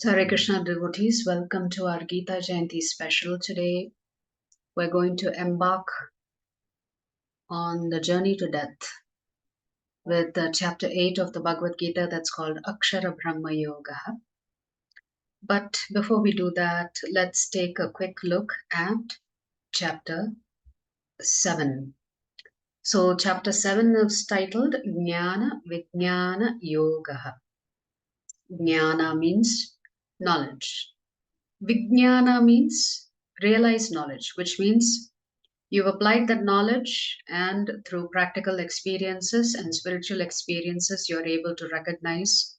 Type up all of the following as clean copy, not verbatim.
So, Hare Krishna devotees, welcome to our Gita Jayanthi special. Today, we're going to embark on the journey to death with chapter 8 of the Bhagavad Gita that's called Akshara Brahma Yoga. But before we do that, let's take a quick look at chapter 7. So, chapter 7 is titled Jnana Vijnana Yoga. Jnana means knowledge. Vijnana means realized knowledge, which means you've applied that knowledge, and through practical experiences and spiritual experiences, you're able to recognize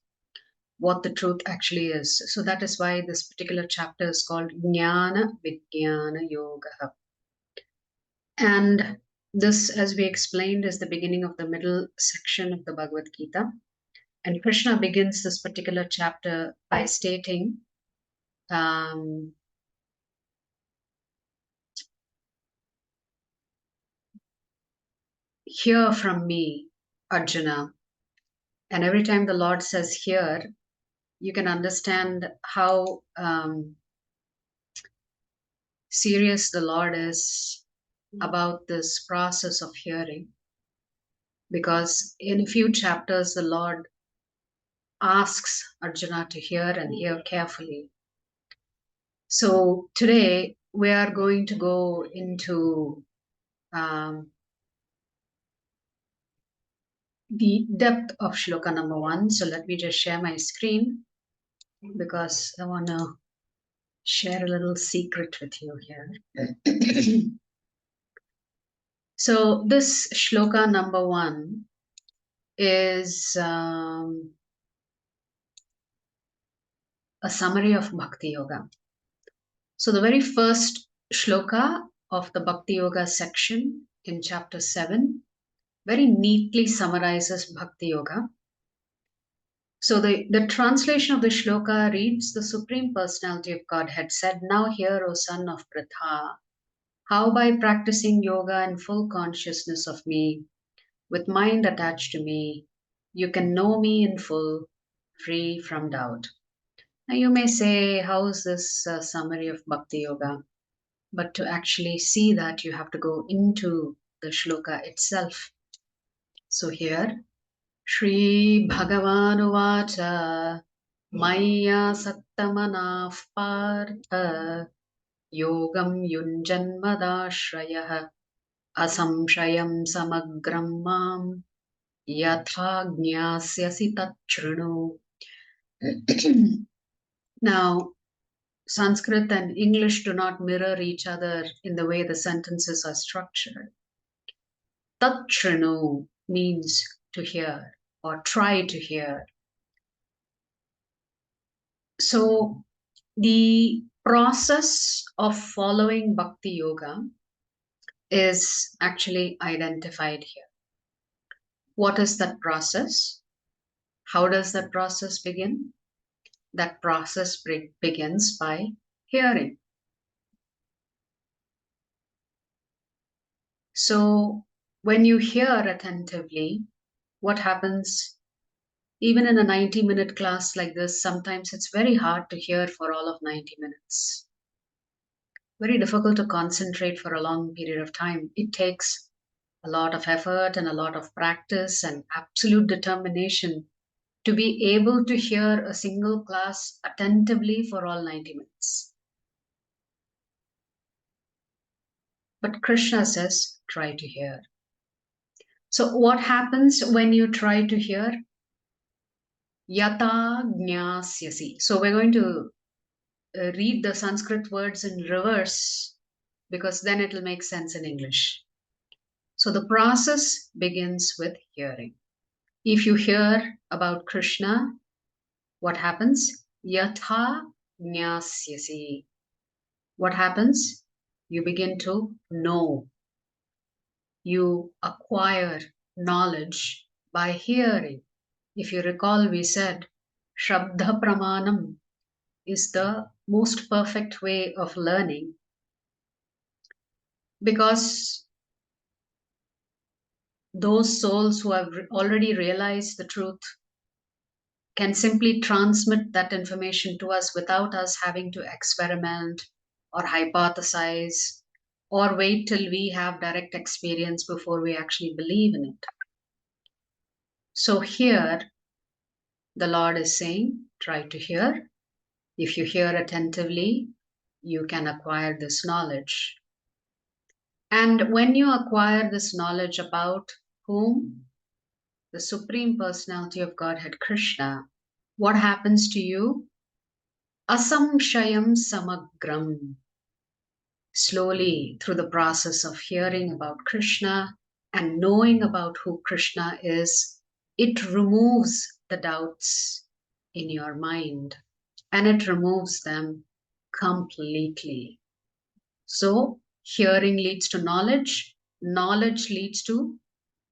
what the truth actually is. So that is why this particular chapter is called Jnana Vijnana Yoga. And this, as we explained, is the beginning of the middle section of the Bhagavad Gita. And Krishna begins this particular chapter by stating, hear from me, Arjuna. And every time the Lord says hear, you can understand how serious the Lord is about this process of hearing. Because in a few chapters, the Lord asks Arjuna to hear and hear carefully. So today, we are going to go into the depth of Shloka number 1. So let me just share my screen because I want to share a little secret with you here. So this Shloka number 1 is a summary of Bhakti Yoga. So the very first Shloka of the Bhakti Yoga section in chapter 7 very neatly summarizes Bhakti Yoga. So the translation of the Shloka reads, the Supreme Personality of Godhead said, now hear, O son of Pritha, how by practicing yoga in full consciousness of me, with mind attached to me, you can know me in full, free from doubt. Now you may say, how is this a summary of Bhakti Yoga? But to actually see that, you have to go into the shloka itself. So here, Shri Bhagavan Vacha Maya Sattamanav Partha Yogam Yunjanmadashrayah Asamshayam Samagram Mam Yatha Jnasyasi Tachrunu. Now, Sanskrit and English do not mirror each other in the way the sentences are structured. Tachrunu means to hear or try to hear. So the process of following Bhakti Yoga is actually identified here. What is that process? How does that process begin? That process begins by hearing. So when you hear attentively, what happens? Even in a 90-minute class like this, sometimes it's very hard to hear for all of 90 minutes. Very difficult to concentrate for a long period of time. It takes a lot of effort and a lot of practice and absolute determination to be able to hear a single class attentively for all 90 minutes. But Krishna says, try to hear. So what happens when you try to hear? Yata jnasyasi. So we're going to read the Sanskrit words in reverse because then it will make sense in English. So the process begins with hearing. If you hear about Krishna, what happens? Yatha jnasyasi. What happens? You begin to know. You acquire knowledge by hearing. If you recall, we said Shabda Pramanam is the most perfect way of learning because those souls who have already realized the truth can simply transmit that information to us without us having to experiment or hypothesize or wait till we have direct experience before we actually believe in it. So here, the Lord is saying, try to hear. If you hear attentively, you can acquire this knowledge. And when you acquire this knowledge about whom? The Supreme Personality of Godhead, Krishna, what happens to you? Asamshayam samagram. Slowly, through the process of hearing about Krishna and knowing about who Krishna is, it removes the doubts in your mind and it removes them completely. So, hearing leads to knowledge, knowledge leads to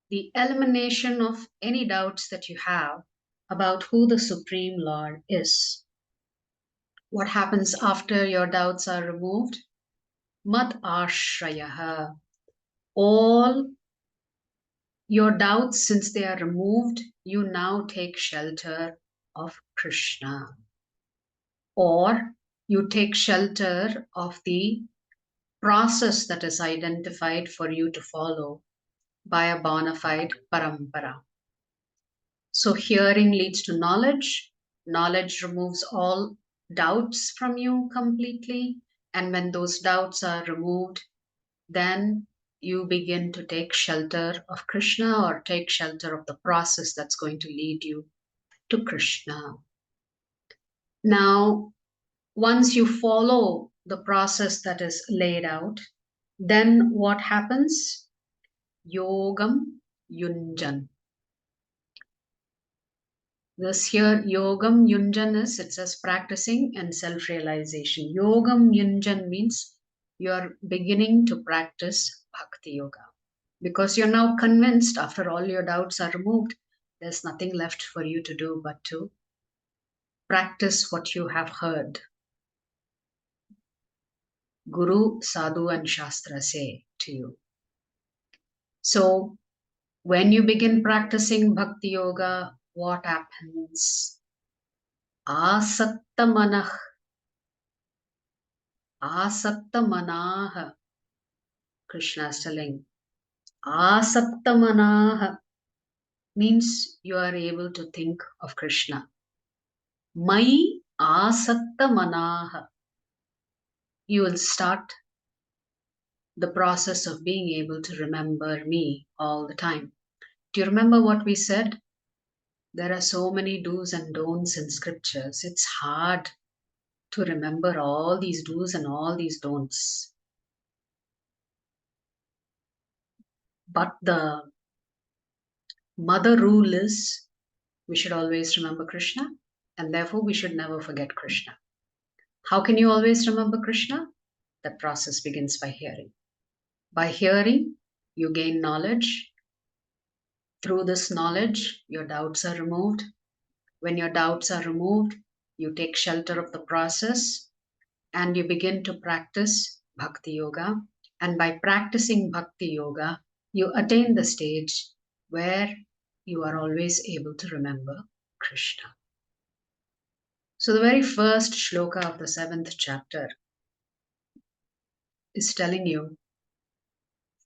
the elimination of any doubts that you have about who the Supreme Lord is. What happens after your doubts are removed? Mad ashrayaha. All your doubts, since they are removed, you now take shelter of Krishna. Or you take shelter of the process that is identified for you to follow by a bona fide parampara. So hearing leads to knowledge. Knowledge removes all doubts from you completely. And when those doubts are removed, then you begin to take shelter of Krishna or take shelter of the process that's going to lead you to Krishna. Now, once you follow the process that is laid out, then what happens? Yogam Yunjan. This here, Yogam Yunjan is, it says practicing and self-realization. Yogam Yunjan means you're beginning to practice Bhakti Yoga. Because you're now convinced, after all your doubts are removed, there's nothing left for you to do but to practice what you have heard. Guru, Sadhu, and Shastra say to you. So, when you begin practicing Bhakti Yoga, what happens? Asakta manah. Asakta manah. Krishna is telling. Asakta manah means you are able to think of Krishna. Mai asakta manah. You will start the process of being able to remember me all the time. Do you remember what we said? There are so many do's and don'ts in scriptures. It's hard to remember all these do's and all these don'ts. But the mother rule is we should always remember Krishna, and therefore we should never forget Krishna. How can you always remember Krishna? That process begins by hearing. By hearing, you gain knowledge. Through this knowledge, your doubts are removed. When your doubts are removed, you take shelter of the process and you begin to practice Bhakti Yoga. And by practicing Bhakti Yoga, you attain the stage where you are always able to remember Krishna. So the very first shloka of the 7th chapter is telling you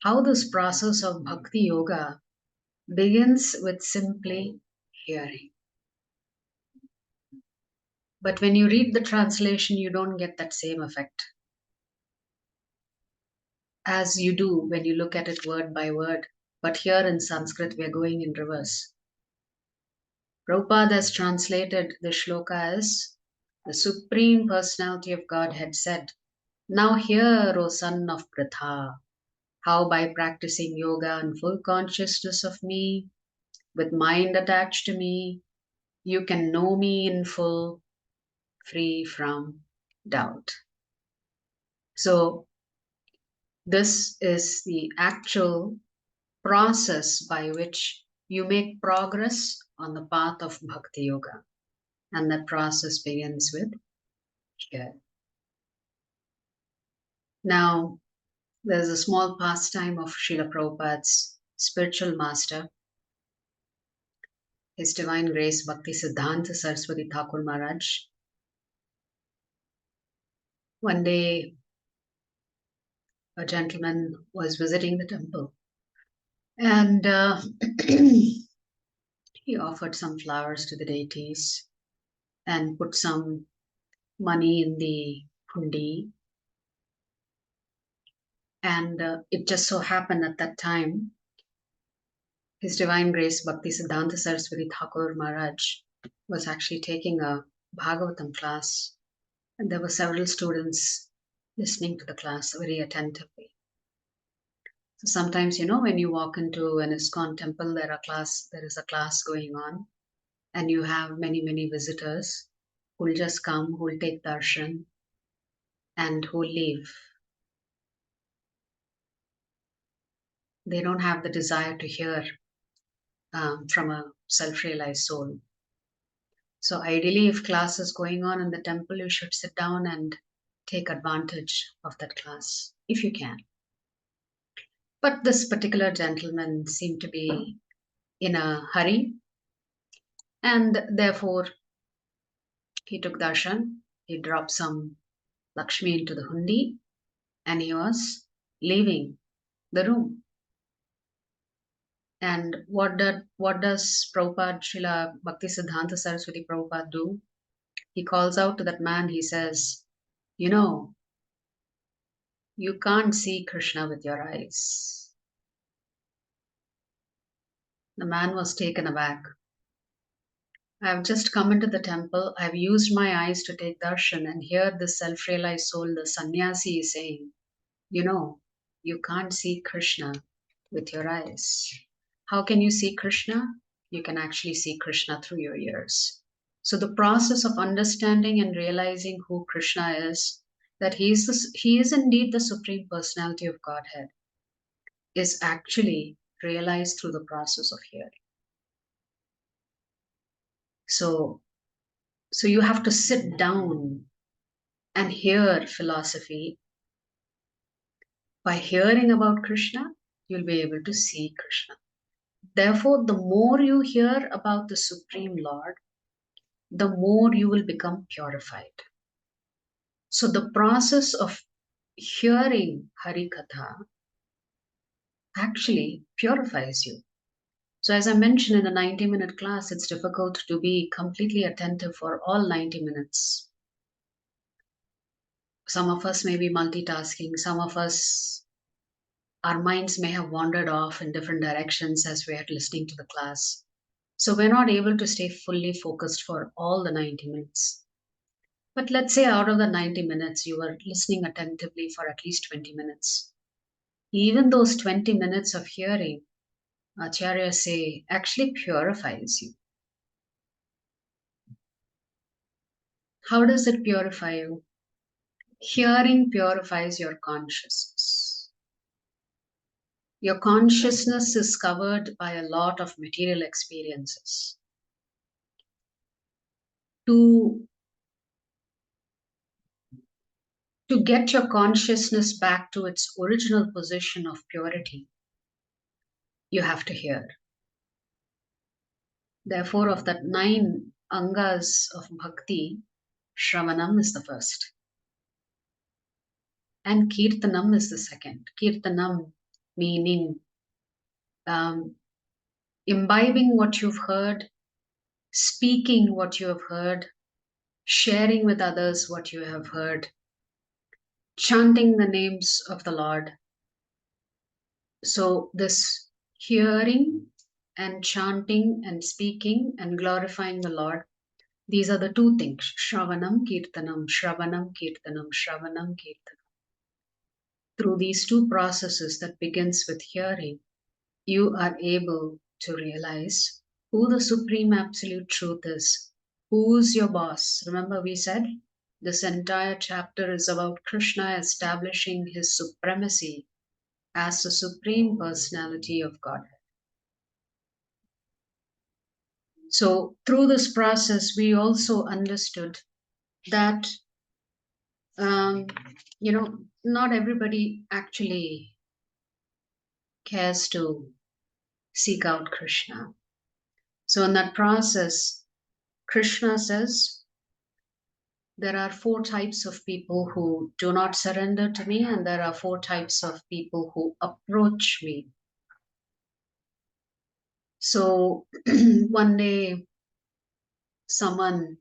how this process of Bhakti Yoga begins with simply hearing. But when you read the translation, you don't get that same effect as you do when you look at it word by word. But here in Sanskrit, we are going in reverse. Prabhupada has translated the shloka as the Supreme Personality of Godhead said, "Now hear, O son of Pritha, how by practicing yoga and full consciousness of me, with mind attached to me, you can know me in full, free from doubt." So this is the actual process by which you make progress on the path of Bhakti Yoga. And that process begins with here. Now, there's a small pastime of Srila Prabhupada's spiritual master. His Divine Grace Bhakti Siddhanta Saraswati Thakur Maharaj. One day, a gentleman was visiting the temple, and he offered some flowers to the deities and put some money in the hundi. And it just so happened at that time, His Divine Grace Bhakti Siddhanta Saraswati Thakur Maharaj was actually taking a Bhagavatam class, and there were several students listening to the class very attentively. So sometimes, when you walk into an ISKCON temple, there is a class going on, and you have many, many visitors who will just come, who will take darshan, and who will leave. They don't have the desire to hear from a self-realized soul. So ideally, if class is going on in the temple, you should sit down and take advantage of that class, if you can. But this particular gentleman seemed to be in a hurry, and therefore he took darshan, he dropped some Lakshmi into the hundi, and he was leaving the room. And what does Prabhupada, Srila Bhaktisiddhanta Saraswati Prabhupada do? He calls out to that man, he says, you can't see Krishna with your eyes. The man was taken aback. I've just come into the temple, I've used my eyes to take darshan, and here the self-realized soul, the sannyasi, is saying, you can't see Krishna with your eyes. How can you see Krishna? You can actually see Krishna through your ears. So the process of understanding and realizing who Krishna is, that he is indeed the Supreme Personality of Godhead, is actually realized through the process of hearing. So you have to sit down and hear philosophy. By hearing about Krishna, you'll be able to see Krishna. Therefore, the more you hear about the Supreme Lord, the more you will become purified. So the process of hearing Hari Katha actually purifies you. So as I mentioned in the 90-minute class, it's difficult to be completely attentive for all 90 minutes. Some of us may be multitasking. Some of us, our minds may have wandered off in different directions as we are listening to the class. So we're not able to stay fully focused for all the 90 minutes. But let's say out of the 90 minutes, you were listening attentively for at least 20 minutes. Even those 20 minutes of hearing, Acharyas say, actually purifies you. How does it purify you? Hearing purifies your consciousness. Your consciousness is covered by a lot of material experiences. To get your consciousness back to its original position of purity, you have to hear. Therefore, of that 9 angas of bhakti, Shravanam is the first. And Kirtanam is the second. Kirtanam meaning imbibing what you've heard, speaking what you have heard, sharing with others what you have heard, chanting the names of the Lord. So this hearing and chanting and speaking and glorifying the Lord, these are the 2 things. Shravanam, Kirtanam, Shravanam, Kirtanam, Shravanam, Kirtanam. Through these 2 processes that begins with hearing, you are able to realize who the Supreme Absolute Truth is. Who's your boss? Remember we said this entire chapter is about Krishna establishing his supremacy as the Supreme Personality of Godhead. So through this process, we also understood that, not everybody actually cares to seek out Krishna. So in that process, Krishna says, there are 4 types of people who do not surrender to me, and there are 4 types of people who approach me. So one day, someone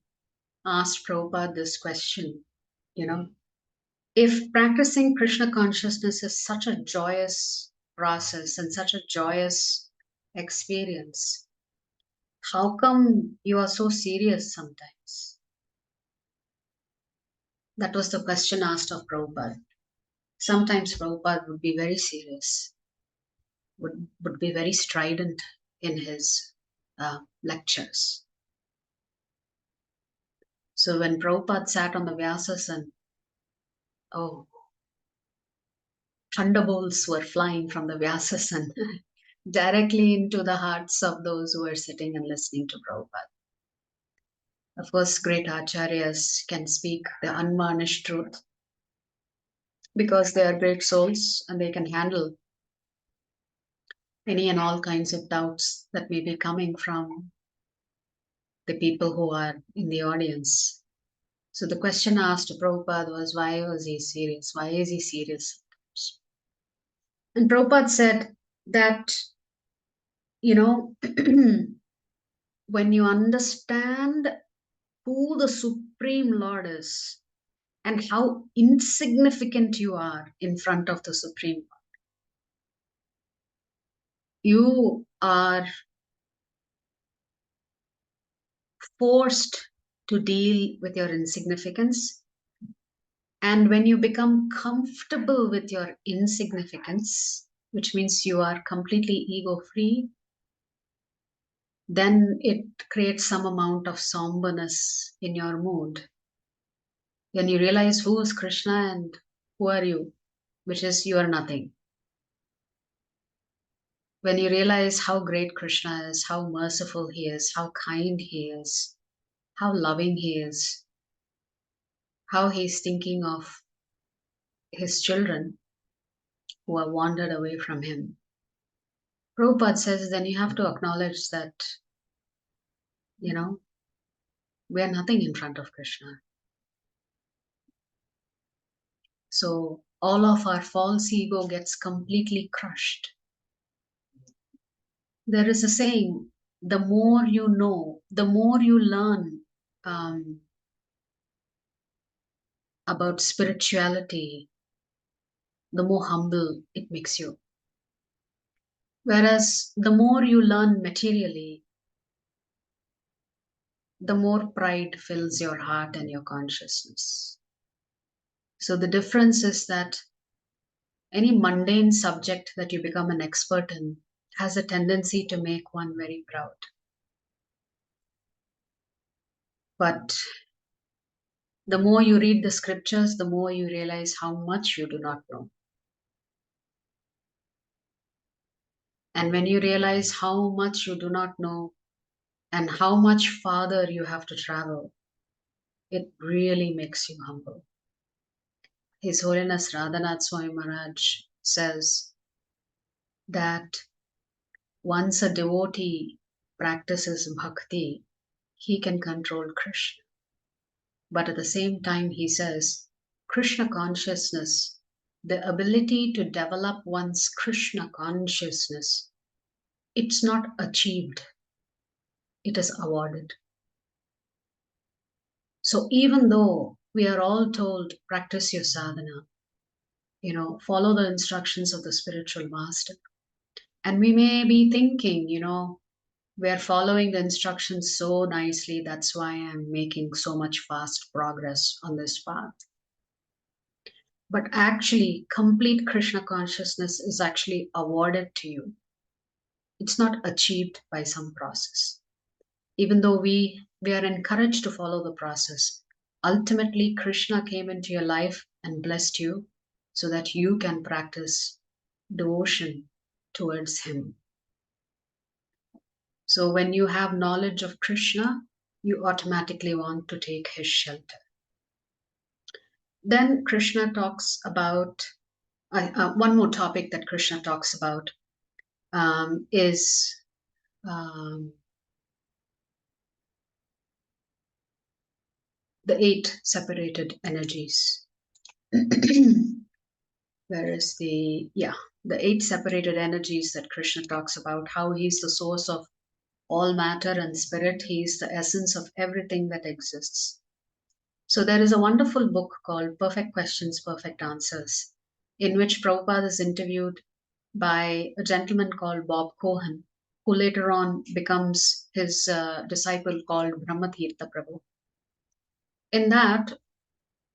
asked Prabhupada this question, if practicing Krishna consciousness is such a joyous process and such a joyous experience, how come you are so serious sometimes? That was the question asked of Prabhupada. Sometimes Prabhupada would be very serious, would be very strident in his lectures. So when Prabhupada sat on the Vyasasana, thunderbolts were flying from the Vyasasana directly into the hearts of those who were sitting and listening to Prabhupada. Of course, great acharyas can speak the unvarnished truth because they are great souls and they can handle any and all kinds of doubts that may be coming from the people who are in the audience. So the question asked to Prabhupada was, why was he serious? Why is he serious? And Prabhupada said that, when you understand who the Supreme Lord is and how insignificant you are in front of the Supreme Lord, you are forced to deal with your insignificance. And when you become comfortable with your insignificance, which means you are completely ego free, then it creates some amount of somberness in your mood. When you realize who is Krishna and who are you, which is you are nothing. When you realize how great Krishna is, how merciful he is, how kind he is, how loving he is, how he's thinking of his children who have wandered away from him. Prabhupada says then you have to acknowledge that, we are nothing in front of Krishna. So all of our false ego gets completely crushed. There is a saying, the more you know, the more you learn about spirituality, the more humble it makes you. Whereas the more you learn materially, the more pride fills your heart and your consciousness. So the difference is that any mundane subject that you become an expert in has a tendency to make one very proud. But the more you read the scriptures, the more you realize how much you do not know. And when you realize how much you do not know and how much farther you have to travel, it really makes you humble. His Holiness Radhanath Swami Maharaj says that once a devotee practices bhakti, he can control Krishna. But at the same time, he says, Krishna consciousness, the ability to develop one's Krishna consciousness, it's not achieved, it is awarded. So even though we are all told, practice your sadhana, follow the instructions of the spiritual master, and we may be thinking, we're following the instructions so nicely, that's why I'm making so much fast progress on this path. But actually, complete Krishna consciousness is actually awarded to you. It's not achieved by some process. Even though we are encouraged to follow the process, ultimately Krishna came into your life and blessed you so that you can practice devotion towards him. So when you have knowledge of Krishna, you automatically want to take his shelter. Then Krishna talks about one more topic that Krishna talks about is the 8 separated energies. Where is the 8 separated energies that Krishna talks about, how he's the source of all matter and spirit. He is the essence of everything that exists. So there is a wonderful book called Perfect Questions, Perfect Answers, in which Prabhupada is interviewed by a gentleman called Bob Cohen, who later on becomes his disciple called Brahmatirtha Prabhu. In that,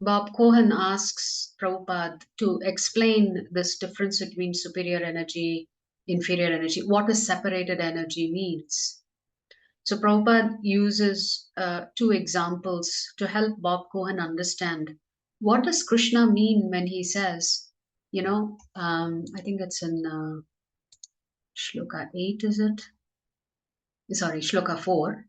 Bob Cohen asks Prabhupada to explain this difference between superior energy, inferior energy, what a separated energy means. So Prabhupada uses 2 examples to help Bob Cohen understand what does Krishna mean when he says, I think it's in Shloka 8, is it? Sorry, Shloka 4.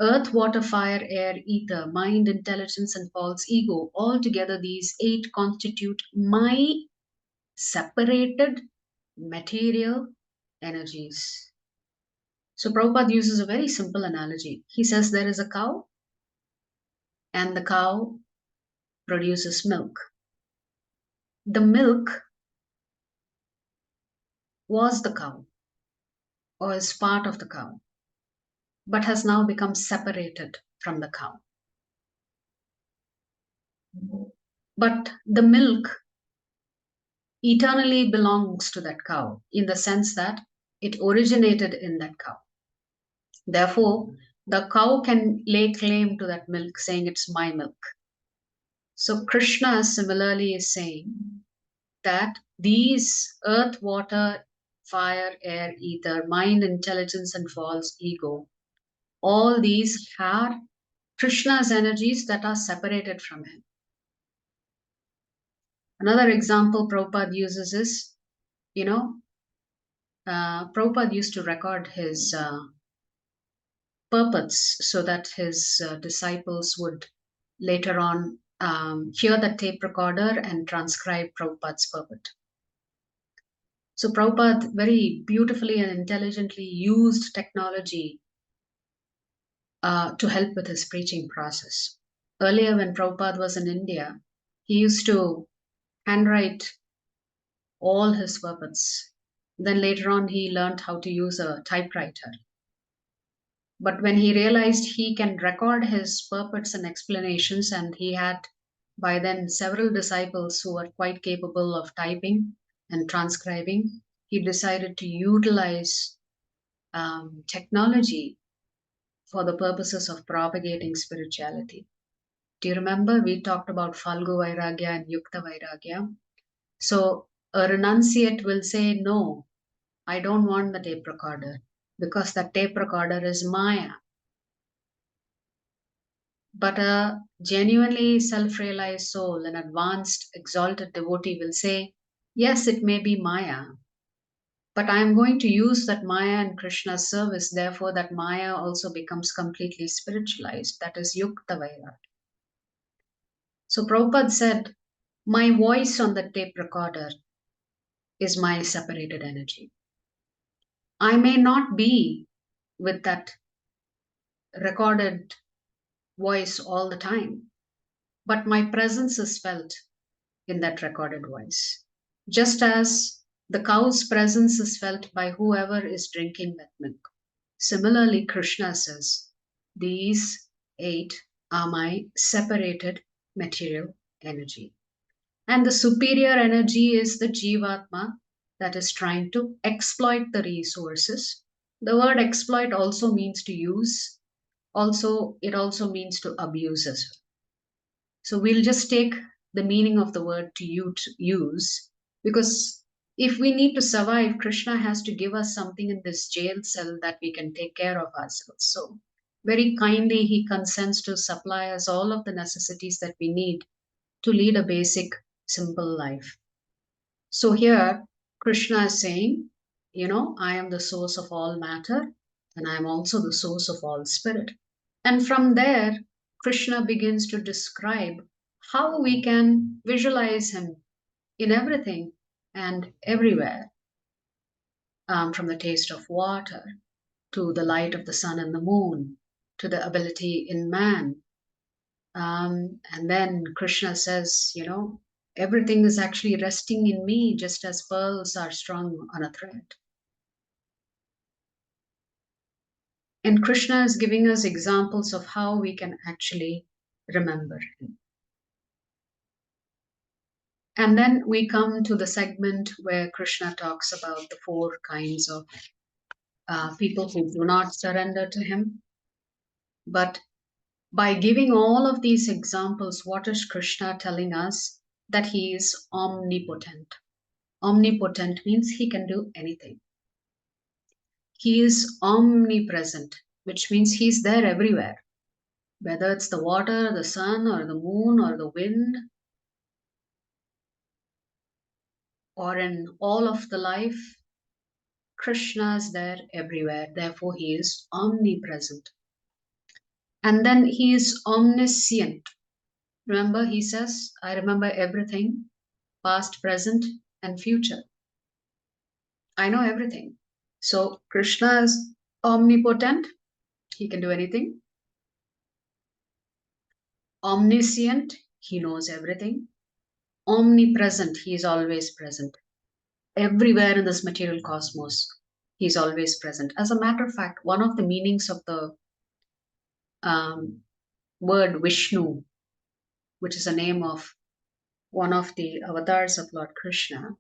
Earth, water, fire, air, ether, mind, intelligence, and false ego. Altogether, these 8 constitute my separated material energies. So Prabhupada uses a very simple analogy. He says there is a cow, and the cow produces milk. The milk was the cow, or is part of the cow, but has now become separated from the cow. But the milk eternally belongs to that cow in the sense that it originated in that cow. Therefore, the cow can lay claim to that milk, saying it's my milk. So Krishna similarly is saying that these earth, water, fire, air, ether, mind, intelligence, and false ego, all these are Krishna's energies that are separated from him. Another example Prabhupada uses is, Prabhupada used to record his purports so that his disciples would later on hear the tape recorder and transcribe Prabhupada's purport. So Prabhupada very beautifully and intelligently used technology to help with his preaching process. Earlier, when Prabhupada was in India, he used to handwrite all his purports. Then later on, he learned how to use a typewriter. But when he realized he can record his purports and explanations, and he had by then several disciples who were quite capable of typing and transcribing, he decided to utilize technology for the purposes of propagating spirituality. Do you remember we talked about Falgu Vairagya and Yukta Vairagya? So a renunciate will say, no, I don't want the tape recorder because that tape recorder is Maya. But a genuinely self-realized soul, an advanced, exalted devotee will say, yes, it may be Maya, but I am going to use that Maya in Krishna's service. Therefore, that Maya also becomes completely spiritualized. That is Yukta Vairagya. So Prabhupada said, my voice on the tape recorder is my separated energy. I may not be with that recorded voice all the time, but my presence is felt in that recorded voice. Just as the cow's presence is felt by whoever is drinking that milk. Similarly, Krishna says, these 8 are my separated material energy. And the superior energy is the Jivatma that is trying to exploit the resources. The word exploit also means to use. It also means to abuse as well. So we'll just take the meaning of the word to use, because if we need to survive, Krishna has to give us something in this jail cell that we can take care of ourselves. So very kindly, he consents to supply us all of the necessities that we need to lead a basic, simple life. So here, Krishna is saying, I am the source of all matter, and I am also the source of all spirit. And from there, Krishna begins to describe how we can visualize him in everything and everywhere, from the taste of water to the light of the sun and the moon to the ability in man And then Krishna says, everything is actually resting in me just as pearls are strung on a thread. And Krishna is giving us examples of how we can actually remember him. And then we come to the segment where Krishna talks about the 4 kinds of people who do not surrender to him. But by giving all of these examples, what is Krishna telling us? That he is omnipotent. Omnipotent means he can do anything. He is omnipresent, which means he's there everywhere. Whether it's the water, the sun, or the moon, or the wind, or in all of the life, Krishna is there everywhere. Therefore, he is omnipresent. And then he is omniscient. Remember, he says, I remember everything, past, present, and future. I know everything. So Krishna is omnipotent. He can do anything. Omniscient. He knows everything. Omnipresent. He is always present. Everywhere in this material cosmos, he is always present. As a matter of fact, one of the meanings of the word Vishnu, which is a name of one of the avatars of Lord Krishna,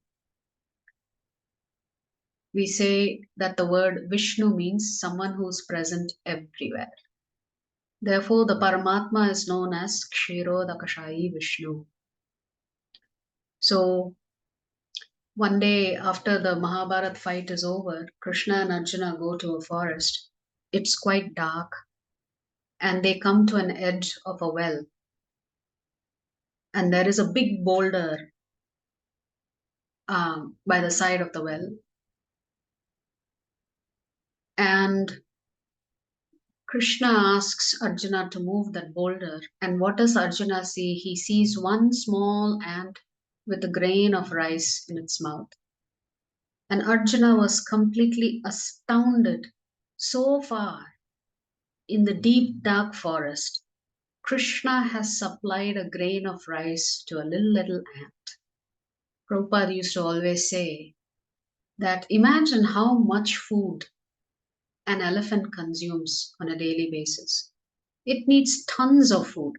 we say that the word Vishnu means someone who's present everywhere. Therefore, the Paramatma is known as Kshirodakashayi Vishnu. So, one day after the Mahabharata fight is over, Krishna and Arjuna go to a forest. It's quite dark, and they come to an edge of a well. And there is a big boulder by the side of the well. And Krishna asks Arjuna to move that boulder. And what does Arjuna see? He sees one small ant with a grain of rice in its mouth. And Arjuna was completely astounded. So far, in the deep dark forest, Krishna has supplied a grain of rice to a little ant. Prabhupada used to always say that imagine how much food an elephant consumes on a daily basis. It needs tons of food.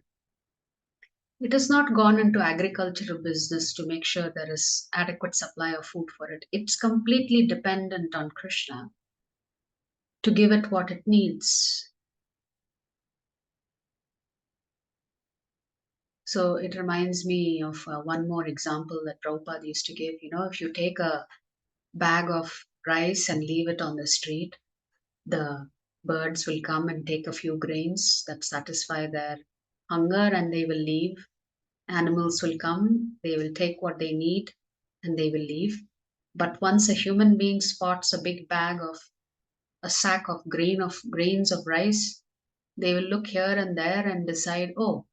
It has not gone into agricultural business to make sure there is adequate supply of food for it. It's completely dependent on Krishna to give it what it needs. So it reminds me of one more example that Prabhupada used to give. If you take a bag of rice and leave it on the street, the birds will come and take a few grains that satisfy their hunger and they will leave. Animals will come, they will take what they need and they will leave. But once a human being spots a big bag of a sack of grains of rice, they will look here and there and decide, oh,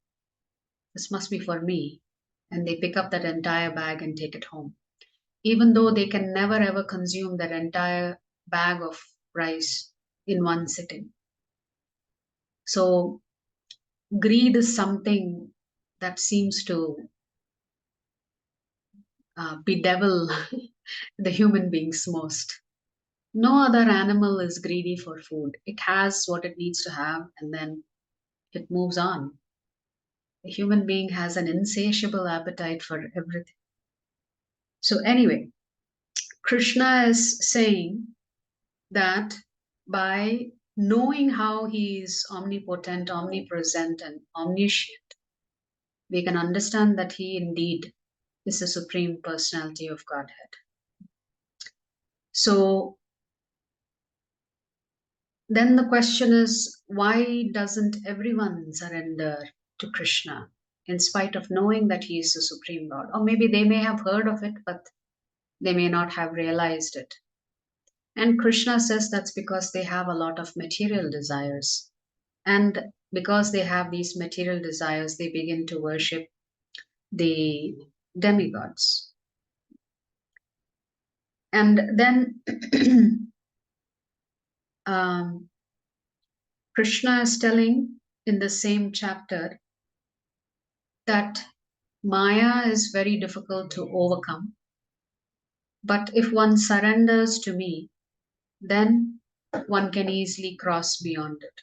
this must be for me. And they pick up that entire bag and take it home. Even though they can never ever consume that entire bag of rice in one sitting. So greed is something that seems to bedevil the human beings most. No other animal is greedy for food. It has what it needs to have and then it moves on. The human being has an insatiable appetite for everything. So anyway, Krishna is saying that by knowing how he is omnipotent, omnipresent, and omniscient, we can understand that he indeed is the Supreme Personality of Godhead. So then the question is, why doesn't everyone surrender to Krishna in spite of knowing that he is the Supreme Lord? Or maybe they may have heard of it, but they may not have realized it. And Krishna says that's because they have a lot of material desires. And because they have these material desires, they begin to worship the demigods. And then Krishna is telling in the same chapter that Maya is very difficult to overcome, but if one surrenders to me, then one can easily cross beyond it.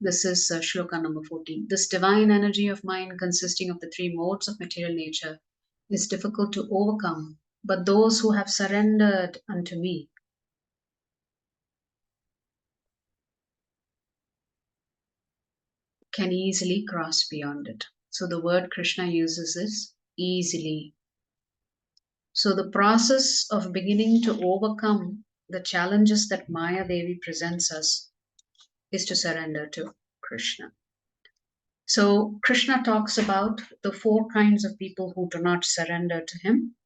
This is Shloka number 14. This divine energy of mind, consisting of the three modes of material nature, is difficult to overcome, but those who have surrendered unto me can easily cross beyond it. So the word Krishna uses is easily. So the process of beginning to overcome the challenges that Maya Devi presents us is to surrender to Krishna. So Krishna talks about the four kinds of people who do not surrender to him: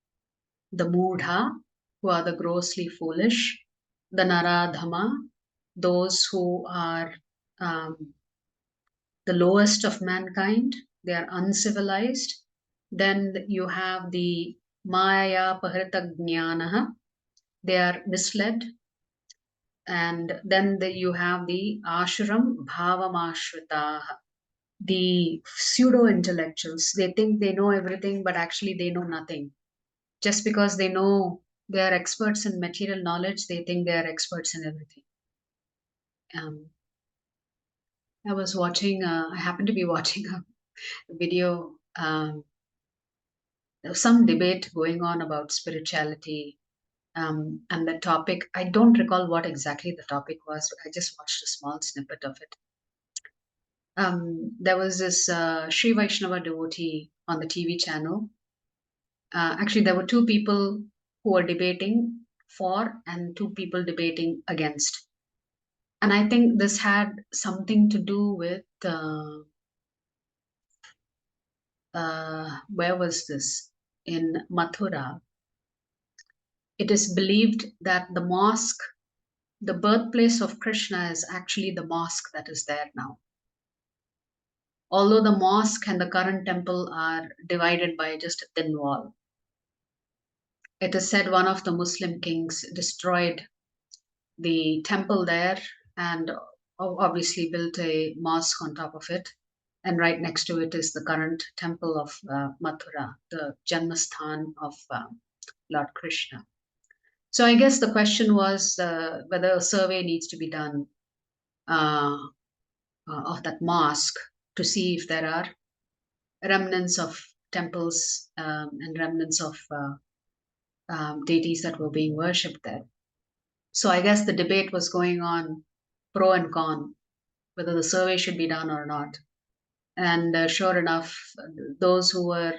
the Mudha, who are the grossly foolish; the Naradhama, those who are the lowest of mankind, they are uncivilized. Then you have the Maya Pahrita Jnanaha, they are misled. And then you have the Ashram Bhavamashritah, the pseudo intellectuals. They think they know everything, but actually they know nothing. Just because they know they are experts in material knowledge, they think they are experts in everything. I was watching, I happened to be watching a video. There was some debate going on about spirituality, and the topic, I don't recall what exactly the topic was, but I just watched a small snippet of it. There was this Sri Vaishnava devotee on the TV channel. Actually, there were two people who were debating for and two people debating against. And I think this had something to do with where was this? In Mathura. It is believed that the mosque, the birthplace of Krishna, is actually the mosque that is there now. Although the mosque and the current temple are divided by just a thin wall. It is said one of the Muslim kings destroyed the temple there and obviously built a mosque on top of it. And right next to it is the current temple of Mathura, the Janmasthan of Lord Krishna. So I guess the question was whether a survey needs to be done of that mosque to see if there are remnants of temples and remnants of deities that were being worshipped there. So I guess the debate was going on, pro and con, whether the survey should be done or not. And sure enough, those who were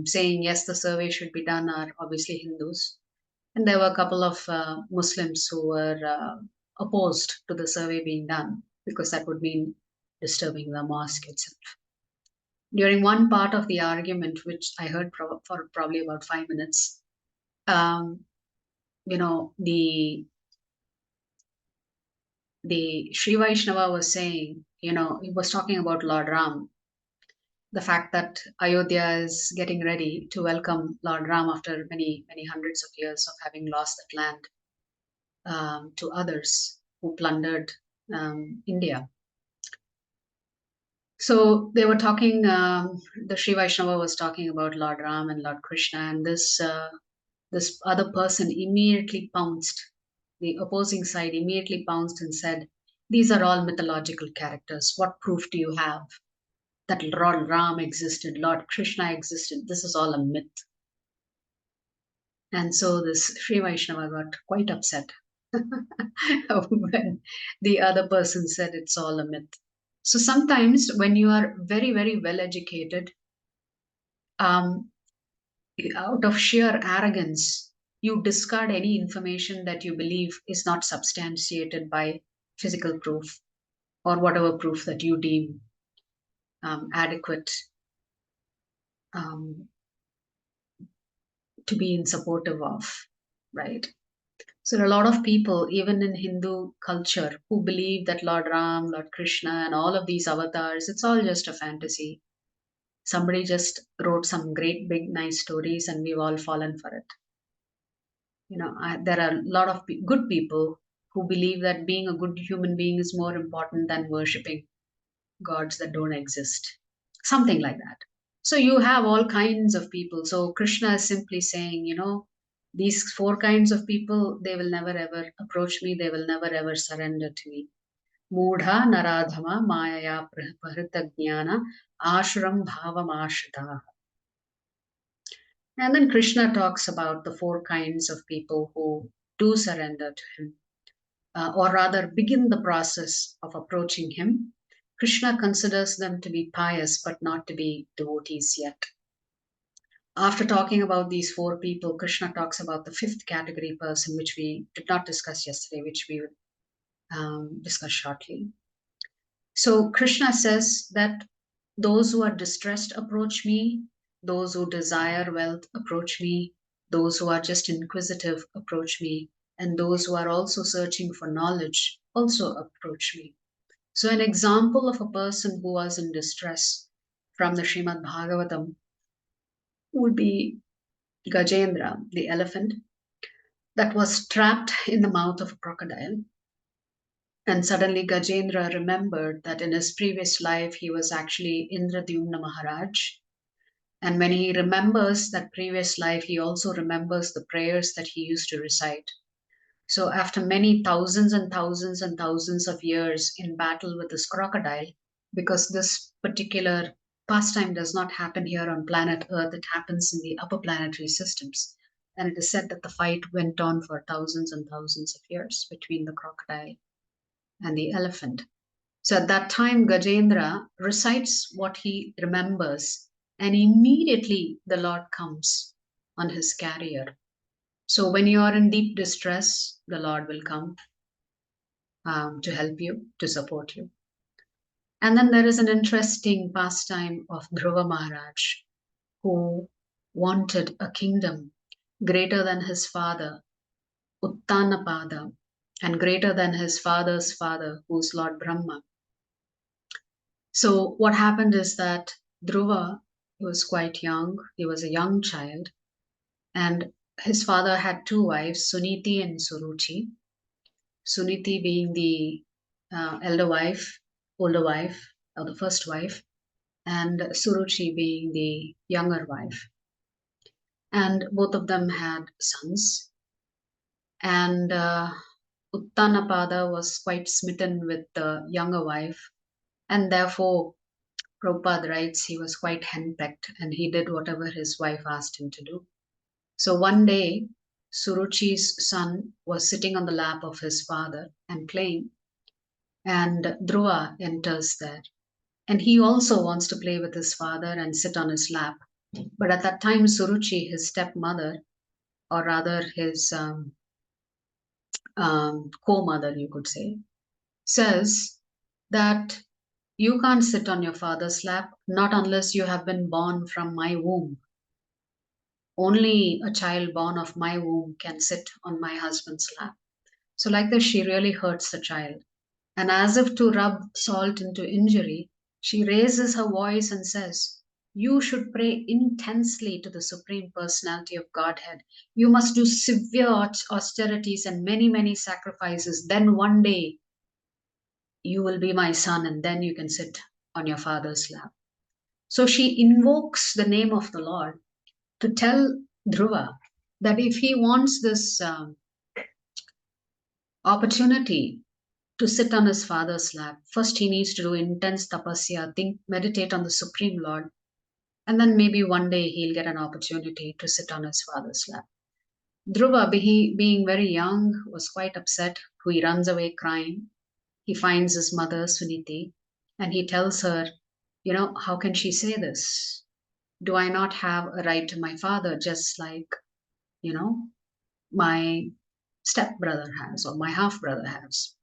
saying yes, the survey should be done are obviously Hindus. And there were a couple of Muslims who were opposed to the survey being done because that would mean disturbing the mosque itself. During one part of the argument, which I heard for probably about 5 minutes, the Sri Vaishnava was saying, he was talking about Lord Ram, the fact that Ayodhya is getting ready to welcome Lord Ram after many, many hundreds of years of having lost that land to others who plundered India. So they were talking, the Sri Vaishnava was talking about Lord Ram and Lord Krishna, and this other person immediately pounced. The opposing side immediately pounced and said, "These are all mythological characters. What proof do you have that Lord Ram existed, Lord Krishna existed? This is all a myth." And so this Sri Vaishnava got quite upset when the other person said it's all a myth. So sometimes when you are very, very well educated, out of sheer arrogance, you discard any information that you believe is not substantiated by physical proof or whatever proof that you deem adequate to be in supportive of, right? So there are a lot of people, even in Hindu culture, who believe that Lord Ram, Lord Krishna, and all of these avatars, it's all just a fantasy. Somebody just wrote some great, big, nice stories, and we've all fallen for it. There are a lot of good people who believe that being a good human being is more important than worshipping gods that don't exist. Something like that. So you have all kinds of people. So Krishna is simply saying, these four kinds of people, they will never ever approach me. They will never ever surrender to me. Moodha naradhama maya parita jnana ashram bhavam ashrita. And then Krishna talks about the four kinds of people who do surrender to him, or rather begin the process of approaching him. Krishna considers them to be pious but not to be devotees yet. After talking about these four people, Krishna talks about the fifth category person, which we did not discuss yesterday, which we will discuss shortly. So Krishna says that those who are distressed approach me, those who desire wealth approach me, those who are just inquisitive approach me, and those who are also searching for knowledge also approach me. So an example of a person who was in distress from the Srimad Bhagavatam would be Gajendra, the elephant, that was trapped in the mouth of a crocodile. And suddenly Gajendra remembered that in his previous life he was actually Indradyumna Maharaj. And when he remembers that previous life, he also remembers the prayers that he used to recite. So after many thousands and thousands and thousands of years in battle with this crocodile, because this particular pastime does not happen here on planet Earth, it happens in the upper planetary systems. And it is said that the fight went on for thousands and thousands of years between the crocodile and the elephant. So at that time, Gajendra recites what he remembers, and immediately the Lord comes on his carrier. So when you are in deep distress, the Lord will come to help you, to support you. And then there is an interesting pastime of Dhruva Maharaj, who wanted a kingdom greater than his father, Uttanapada, and greater than his father's father, who's Lord Brahma. So what happened is that Dhruva was quite young. He was a young child, and his father had two wives, Suniti and Suruchi. Suniti being the elder wife, older wife, or the first wife, and Suruchi being the younger wife. And both of them had sons. And Uttanapada was quite smitten with the younger wife, and therefore Prabhupada writes he was quite henpecked and he did whatever his wife asked him to do. So one day, Suruchi's son was sitting on the lap of his father and playing, and Dhruva enters there. And he also wants to play with his father and sit on his lap. But at that time, Suruchi, his stepmother, or rather his co-mother, you could say, says that you can't sit on your father's lap, not unless you have been born from my womb. Only a child born of my womb can sit on my husband's lap. So, like this, she really hurts the child. And as if to rub salt into injury, she raises her voice and says, you should pray intensely to the Supreme Personality of Godhead. You must do severe austerities and many, many sacrifices. Then one day you will be my son, and then you can sit on your father's lap. So she invokes the name of the Lord to tell Dhruva that if he wants this opportunity to sit on his father's lap, first he needs to do intense tapasya, meditate on the Supreme Lord, and then maybe one day he'll get an opportunity to sit on his father's lap. Dhruva, being very young, was quite upset. He runs away crying. He finds his mother, Suniti, and he tells her, how can she say this? Do I not have a right to my father just like, my stepbrother has or my half brother has?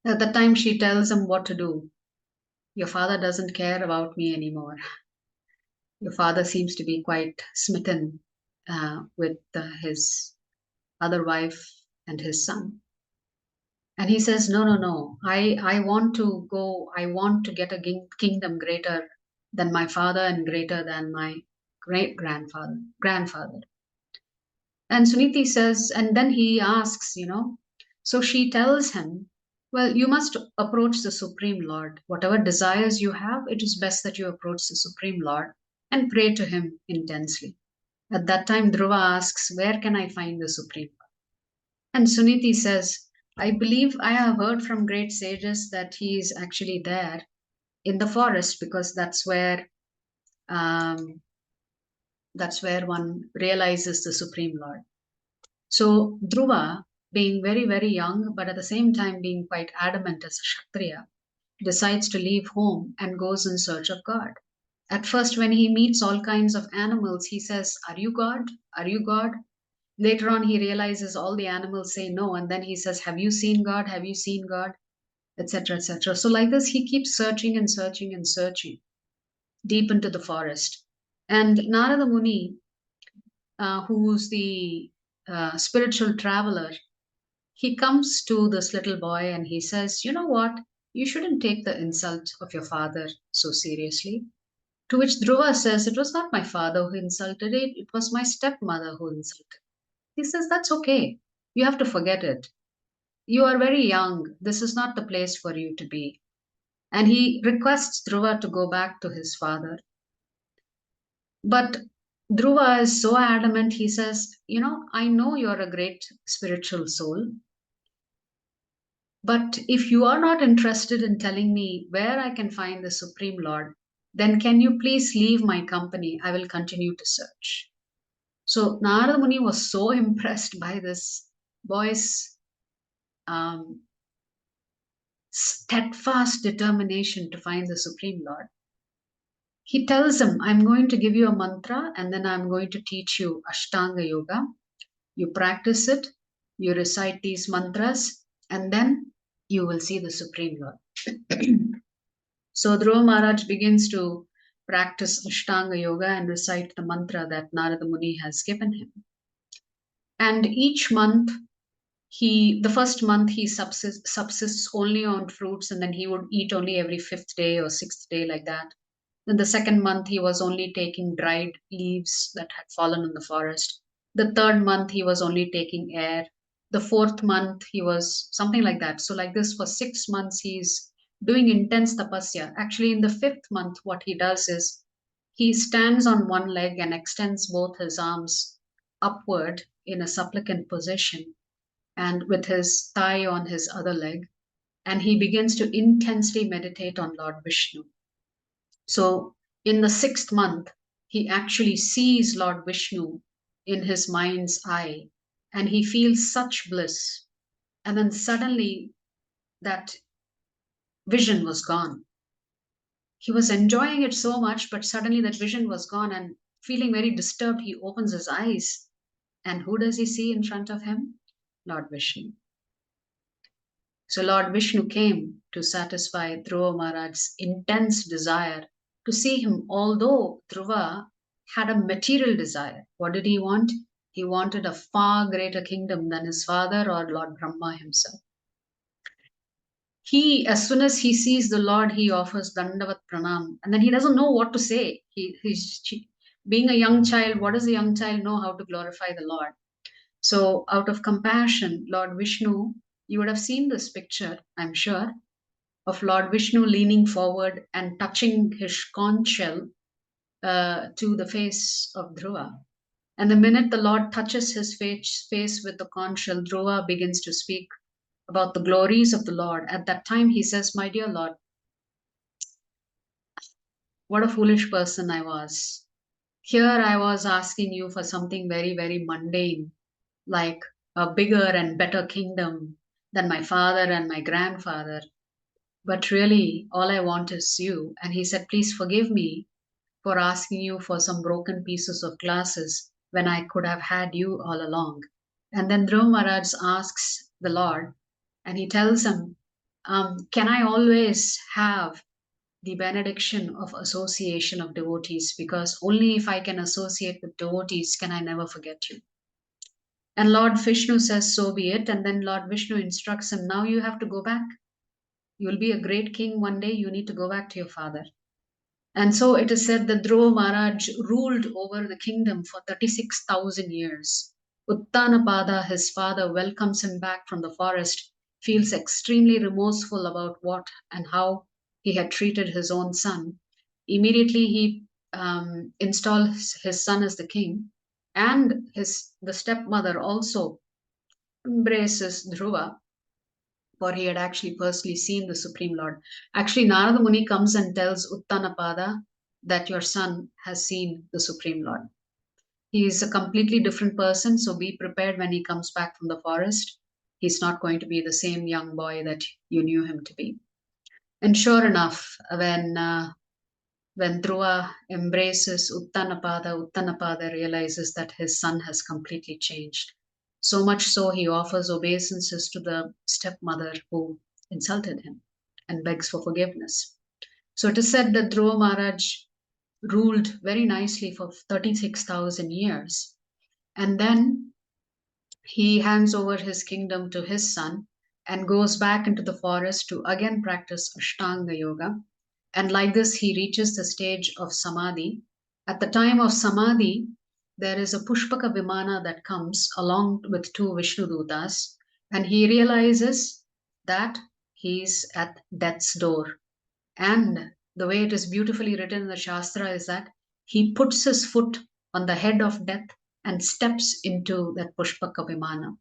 At the time, she tells him what to do. Your father doesn't care about me anymore. Your father seems to be quite smitten with his other wife and his son. And he says, no, I want to go, I want to get a kingdom greater than my father and greater than my great grandfather. And Suniti says, and then he asks, so she tells him Well, you must approach the Supreme Lord. Whatever desires you have, it is best that you approach the Supreme Lord and pray to him intensely. At that time, Dhruva asks, where can I find the Supreme Lord? And Suniti says, I believe I have heard from great sages that he is actually there in the forest, because um, that's where one realizes the Supreme Lord. So Dhruva, being very, very young, but at the same time being quite adamant as a Kshatriya, decides to leave home and goes in search of God. At first, when he meets all kinds of animals, he says, are you God? Are you God? Later on, he realizes all the animals say no, and then he says, have you seen God? Have you seen God? Etc., etc. So, like this, he keeps searching and searching and searching deep into the forest. And Narada Muni, who's the spiritual traveler, he comes to this little boy and he says, you know what? You shouldn't take the insult of your father so seriously. To which Dhruva says, it was not my father who insulted it, it was my stepmother who insulted. He says, that's okay. You have to forget it. You are very young. This is not the place for you to be. And he requests Dhruva to go back to his father. But Dhruva is so adamant, he says, I know you're a great spiritual soul, but if you are not interested in telling me where I can find the Supreme Lord, then can you please leave my company? I will continue to search. So Narada Muni was so impressed by this boy's um, steadfast determination to find the Supreme Lord. He tells him, I'm going to give you a mantra and then I'm going to teach you Ashtanga Yoga. You practice it, you recite these mantras, and then you will see the Supreme Lord. So Dhruva Maharaj begins to practice Ashtanga Yoga and recite the mantra that Narada Muni has given him. And each month, the first month he subsists only on fruits, and then he would eat only every fifth day or sixth day, like that. Then the second month he was only taking dried leaves that had fallen in the forest. The third month he was only taking air. The fourth month he was something like that. So like this for 6 months he's doing intense tapasya. Actually, in the fifth month, what he does is he stands on one leg and extends both his arms upward in a supplicant position, and with his thigh on his other leg, and he begins to intensely meditate on Lord Vishnu. So in the sixth month, he actually sees Lord Vishnu in his mind's eye, and he feels such bliss. And then suddenly that vision was gone. He was enjoying it so much, but suddenly that vision was gone, and feeling very disturbed, he opens his eyes. And who does he see in front of him? Lord Vishnu. So Lord Vishnu came to satisfy Dhruva Maharaj's intense desire to see him, although Dhruva had a material desire. What did he want? He wanted a far greater kingdom than his father or Lord Brahma himself. As soon as he sees the Lord, he offers Dandavat Pranam, and then he doesn't know what to say. Being a young child, what does a young child know? How to glorify the Lord. So, out of compassion, Lord Vishnu, you would have seen this picture, I'm sure, of Lord Vishnu leaning forward and touching his conch shell to the face of Dhruva. And the minute the Lord touches his face with the conch shell, Dhruva begins to speak about the glories of the Lord. At that time, he says, my dear Lord, what a foolish person I was. Here I was asking you for something very, very mundane, like a bigger and better kingdom than my father and my grandfather. But really, all I want is you. And he said, please forgive me for asking you for some broken pieces of glasses when I could have had you all along. And then Dhruva Maharaj asks the Lord, and he tells him, can I always have the benediction of association of devotees? Because only if I can associate with devotees can I never forget you. And Lord Vishnu says, so be it. And then Lord Vishnu instructs him, now you have to go back. You will be a great king one day. You need to go back to your father. And so it is said that Dhruva Maharaj ruled over the kingdom for 36,000 years. Uttanapada, his father, welcomes him back from the forest feels extremely remorseful about what and how he had treated his own son. Immediately he installs his son as the king, and the stepmother also embraces Dhruva, for he had actually personally seen the Supreme Lord. Actually, Narada Muni comes and tells Uttanapada that your son has seen the Supreme Lord. He is a completely different person, so be prepared when he comes back from the forest. He's not going to be the same young boy that you knew him to be. And sure enough, when Dhruva embraces Uttanapada realizes that his son has completely changed. So much so, he offers obeisances to the stepmother who insulted him and begs for forgiveness. So it is said that Dhruva Maharaj ruled very nicely for 36,000 years. And then he hands over his kingdom to his son and goes back into the forest to again practice Ashtanga Yoga. And like this, he reaches the stage of Samadhi. At the time of Samadhi, there is a Pushpaka Vimana that comes along with two Vishnu Dutas, and he realizes that he's at death's door. And the way it is beautifully written in the Shastra is that he puts his foot on the head of death and steps into that Pushpaka Vimana.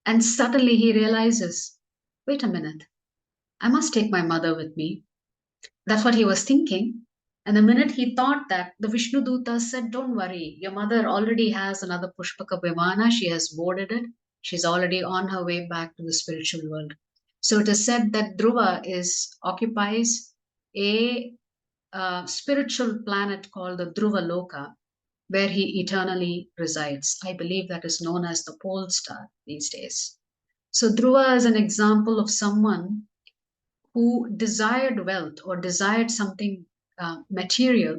And suddenly he realizes, wait a minute, I must take my mother with me. That's what he was thinking. And the minute he thought that, the Vishnu Dutta said, don't worry, your mother already has another Pushpaka Vimana. She has boarded it. She's already on her way back to the spiritual world. So it is said that Dhruva occupies a spiritual planet called the Dhruva Loka, where he eternally resides. I believe that is known as the pole star these days. So Dhruva is an example of someone who desired wealth or desired something material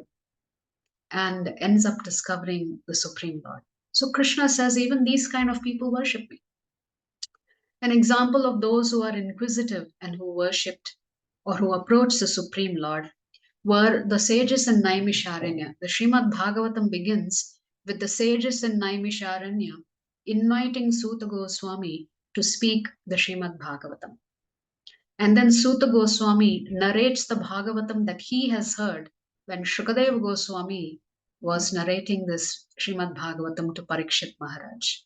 and ends up discovering the Supreme Lord. So Krishna says, even these kind of people worship me. An example of those who are inquisitive and who worshipped or who approached the Supreme Lord were the sages in Naimisharanya. The Srimad Bhagavatam begins with the sages in Naimisharanya inviting Suta Goswami to speak the Srimad Bhagavatam. And then Suta Goswami narrates the Bhagavatam that he has heard when Shukadeva Goswami was narrating this Srimad Bhagavatam to Parikshit Maharaj.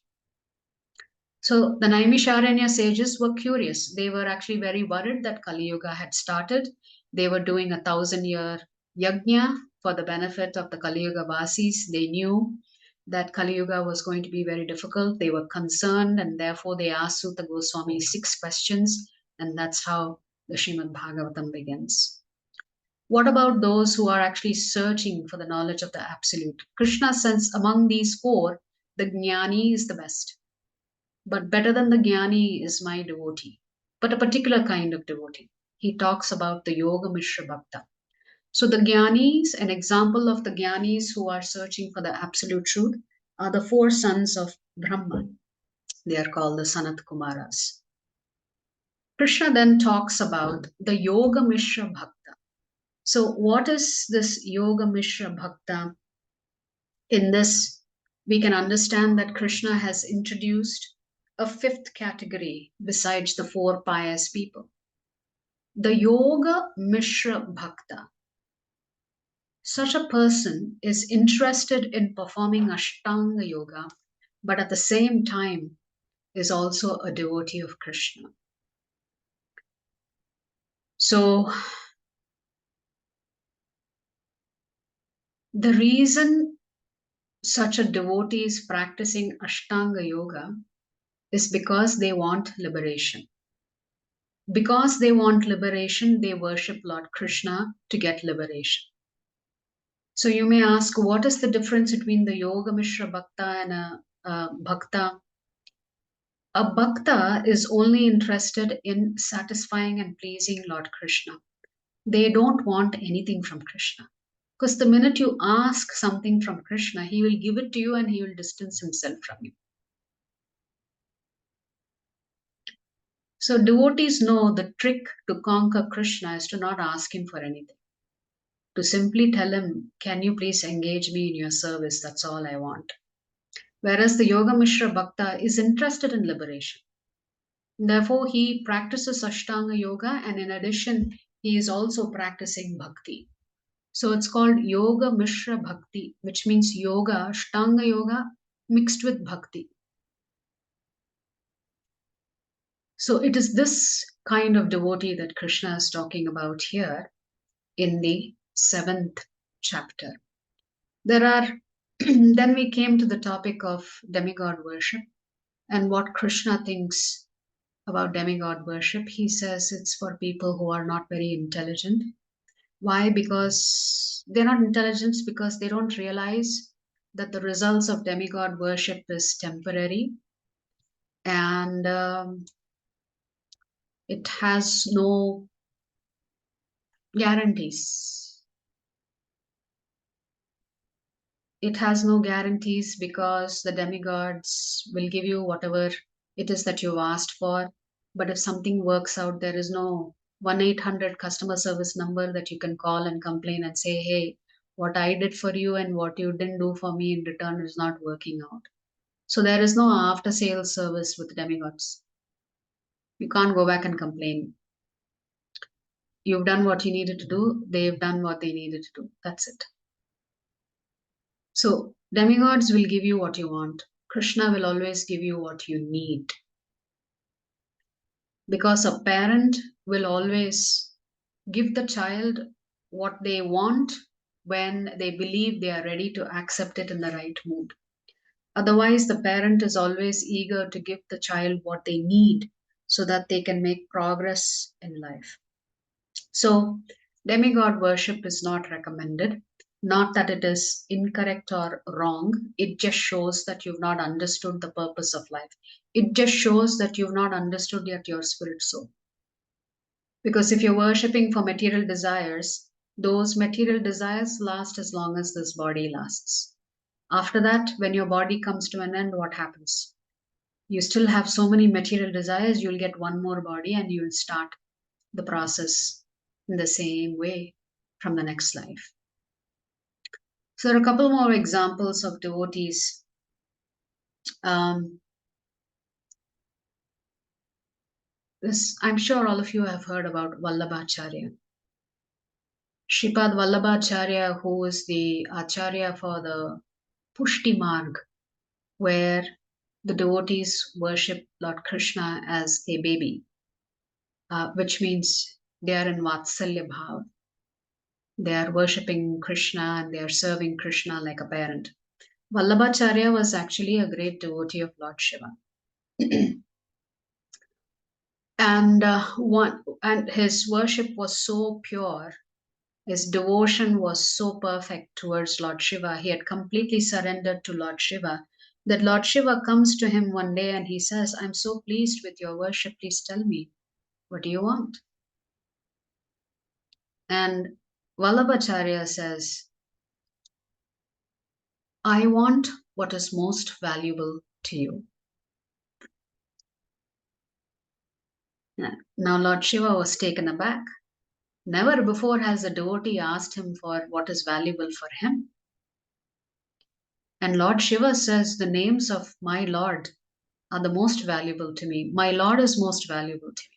So the Naimisharanya sages were curious. They were actually very worried that Kali Yuga had started. They were doing 1,000-year yajna for the benefit of the Kali Yuga Vasis. They knew that Kali Yuga was going to be very difficult. They were concerned, and therefore they asked Suta Goswami 6 questions, and that's how the Srimad Bhagavatam begins. What about those who are actually searching for the knowledge of the Absolute? Krishna says among these 4, the Jnani is the best. But better than the Jnani is my devotee, but a particular kind of devotee. He talks about the Yoga Mishra Bhakta. So the Jnanis, an example of the Jnanis who are searching for the absolute truth, are the 4 sons of Brahma. They are called the Sanat Kumaras. Krishna then talks about the Yoga Mishra Bhakta. So what is this Yoga Mishra Bhakta? In this, we can understand that Krishna has introduced a 5th category besides the 4 pious people. The Yoga Mishra Bhakta. Such a person is interested in performing Ashtanga Yoga, but at the same time is also a devotee of Krishna. So, the reason such a devotee is practicing Ashtanga Yoga is because they want liberation. Because they want liberation, they worship Lord Krishna to get liberation. So you may ask, what is the difference between the Yoga Mishra Bhakta and a Bhakta? A Bhakta is only interested in satisfying and pleasing Lord Krishna. They don't want anything from Krishna. Because the minute you ask something from Krishna, he will give it to you and he will distance himself from you. So devotees know the trick to conquer Krishna is to not ask him for anything. To simply tell him, can you please engage me in your service? That's all I want. Whereas the Yoga Mishra Bhakta is interested in liberation. Therefore, he practices Ashtanga Yoga, and in addition, he is also practicing Bhakti. So it's called Yoga Mishra Bhakti, which means yoga, Ashtanga Yoga mixed with Bhakti. So it is this kind of devotee that Krishna is talking about here in the 7th chapter. There are, then we came to the topic of demigod worship and what Krishna thinks about demigod worship. He says it's for people who are not very intelligent. Why? Because they're not intelligent because they don't realize that the results of demigod worship is temporary, and it has no guarantees. It has no guarantees because the demigods will give you whatever it is that you've asked for. But if something works out, there is no 1-800 customer service number that you can call and complain and say, hey, what I did for you and what you didn't do for me in return is not working out. So there is no after sales service with demigods. You can't go back and complain. You've done what you needed to do, they've done what they needed to do. That's it. So, demigods will give you what you want. Krishna will always give you what you need. Because a parent will always give the child what they want when they believe they are ready to accept it in the right mood. Otherwise, the parent is always eager to give the child what they need so that they can make progress in life. So, demigod worship is not recommended. Not that it is incorrect or wrong, it just shows that you've not understood the purpose of life. It just shows that you've not understood yet your spirit soul. Because if you're worshipping for material desires, those material desires last as long as this body lasts. After that, when your body comes to an end, what happens? You still have so many material desires, you'll get one more body and you'll start the process in the same way from the next life. So there are a couple more examples of devotees. I'm sure all of you have heard about Vallabhacharya. Shripad Vallabhacharya, who is the Acharya for the Pushti Marg, where the devotees worship Lord Krishna as a baby, which means they are in Vatsalya Bhav. They are worshipping Krishna and they are serving Krishna like a parent. Vallabhacharya was actually a great devotee of Lord Shiva. And his worship was so pure, his devotion was so perfect towards Lord Shiva. He had completely surrendered to Lord Shiva. That Lord Shiva comes to him one day and he says, I'm so pleased with your worship. Please tell me, what do you want? And Vallabhacharya says, I want what is most valuable to you. Now, Lord Shiva was taken aback. Never before has a devotee asked him for what is valuable for him. And Lord Shiva says, the names of my Lord are the most valuable to me. My Lord is most valuable to me.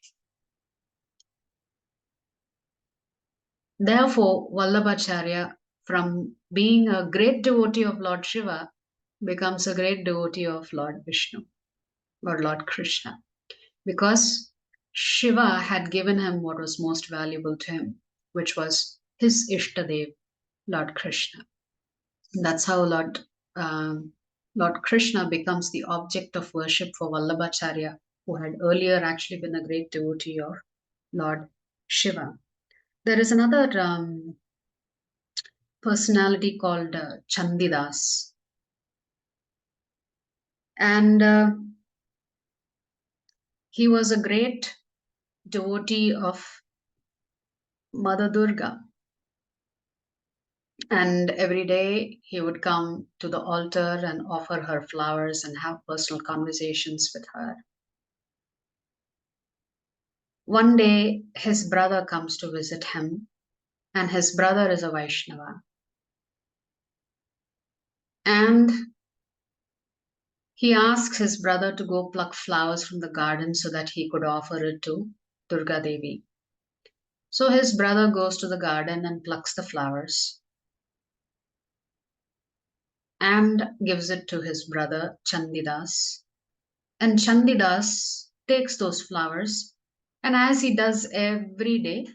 Therefore, Vallabhacharya, from being a great devotee of Lord Shiva, becomes a great devotee of Lord Vishnu or Lord Krishna. Because Shiva had given him what was most valuable to him, which was his Ishtadev, Lord Krishna. And that's how Lord Krishna becomes the object of worship for Vallabhacharya, who had earlier actually been a great devotee of Lord Shiva. There is another personality called Chandidas. And he was a great devotee of Mother Durga. And every day he would come to the altar and offer her flowers and have personal conversations with her. One day his brother comes to visit him, and his brother is a Vaishnava. And He asks his brother to go pluck flowers from the garden so that he could offer it to Durga Devi. So his brother goes to the garden and plucks the flowers and gives it to his brother Chandidas. And Chandidas takes those flowers, and as he does every day,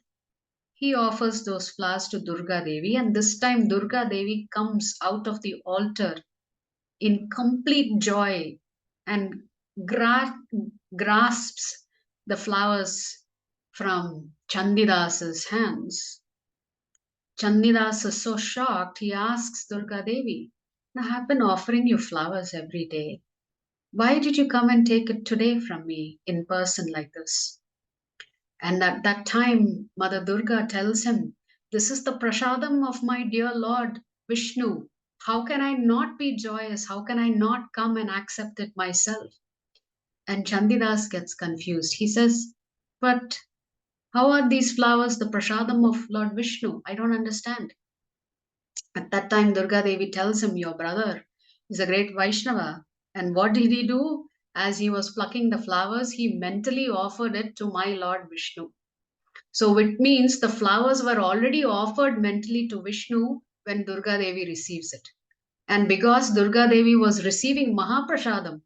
he offers those flowers to Durga Devi. And this time, Durga Devi comes out of the altar in complete joy and gra- grasps the flowers from Chandidas's hands. Chandidas is so shocked, he asks Durga Devi, I have been offering you flowers every day. Why did you come and take it today from me in person like this? And at that time, Mother Durga tells him, this is the prasadam of my dear Lord Vishnu. How can I not be joyous? How can I not come and accept it myself? And Chandidas gets confused. He says, but how are these flowers the prasadam of Lord Vishnu? I don't understand. At that time, Durga Devi tells him, your brother is a great Vaishnava. And what did he do? As he was plucking the flowers, he mentally offered it to my Lord Vishnu. So it means the flowers were already offered mentally to Vishnu when Durga Devi receives it. And because Durga Devi was receiving Mahaprasadam,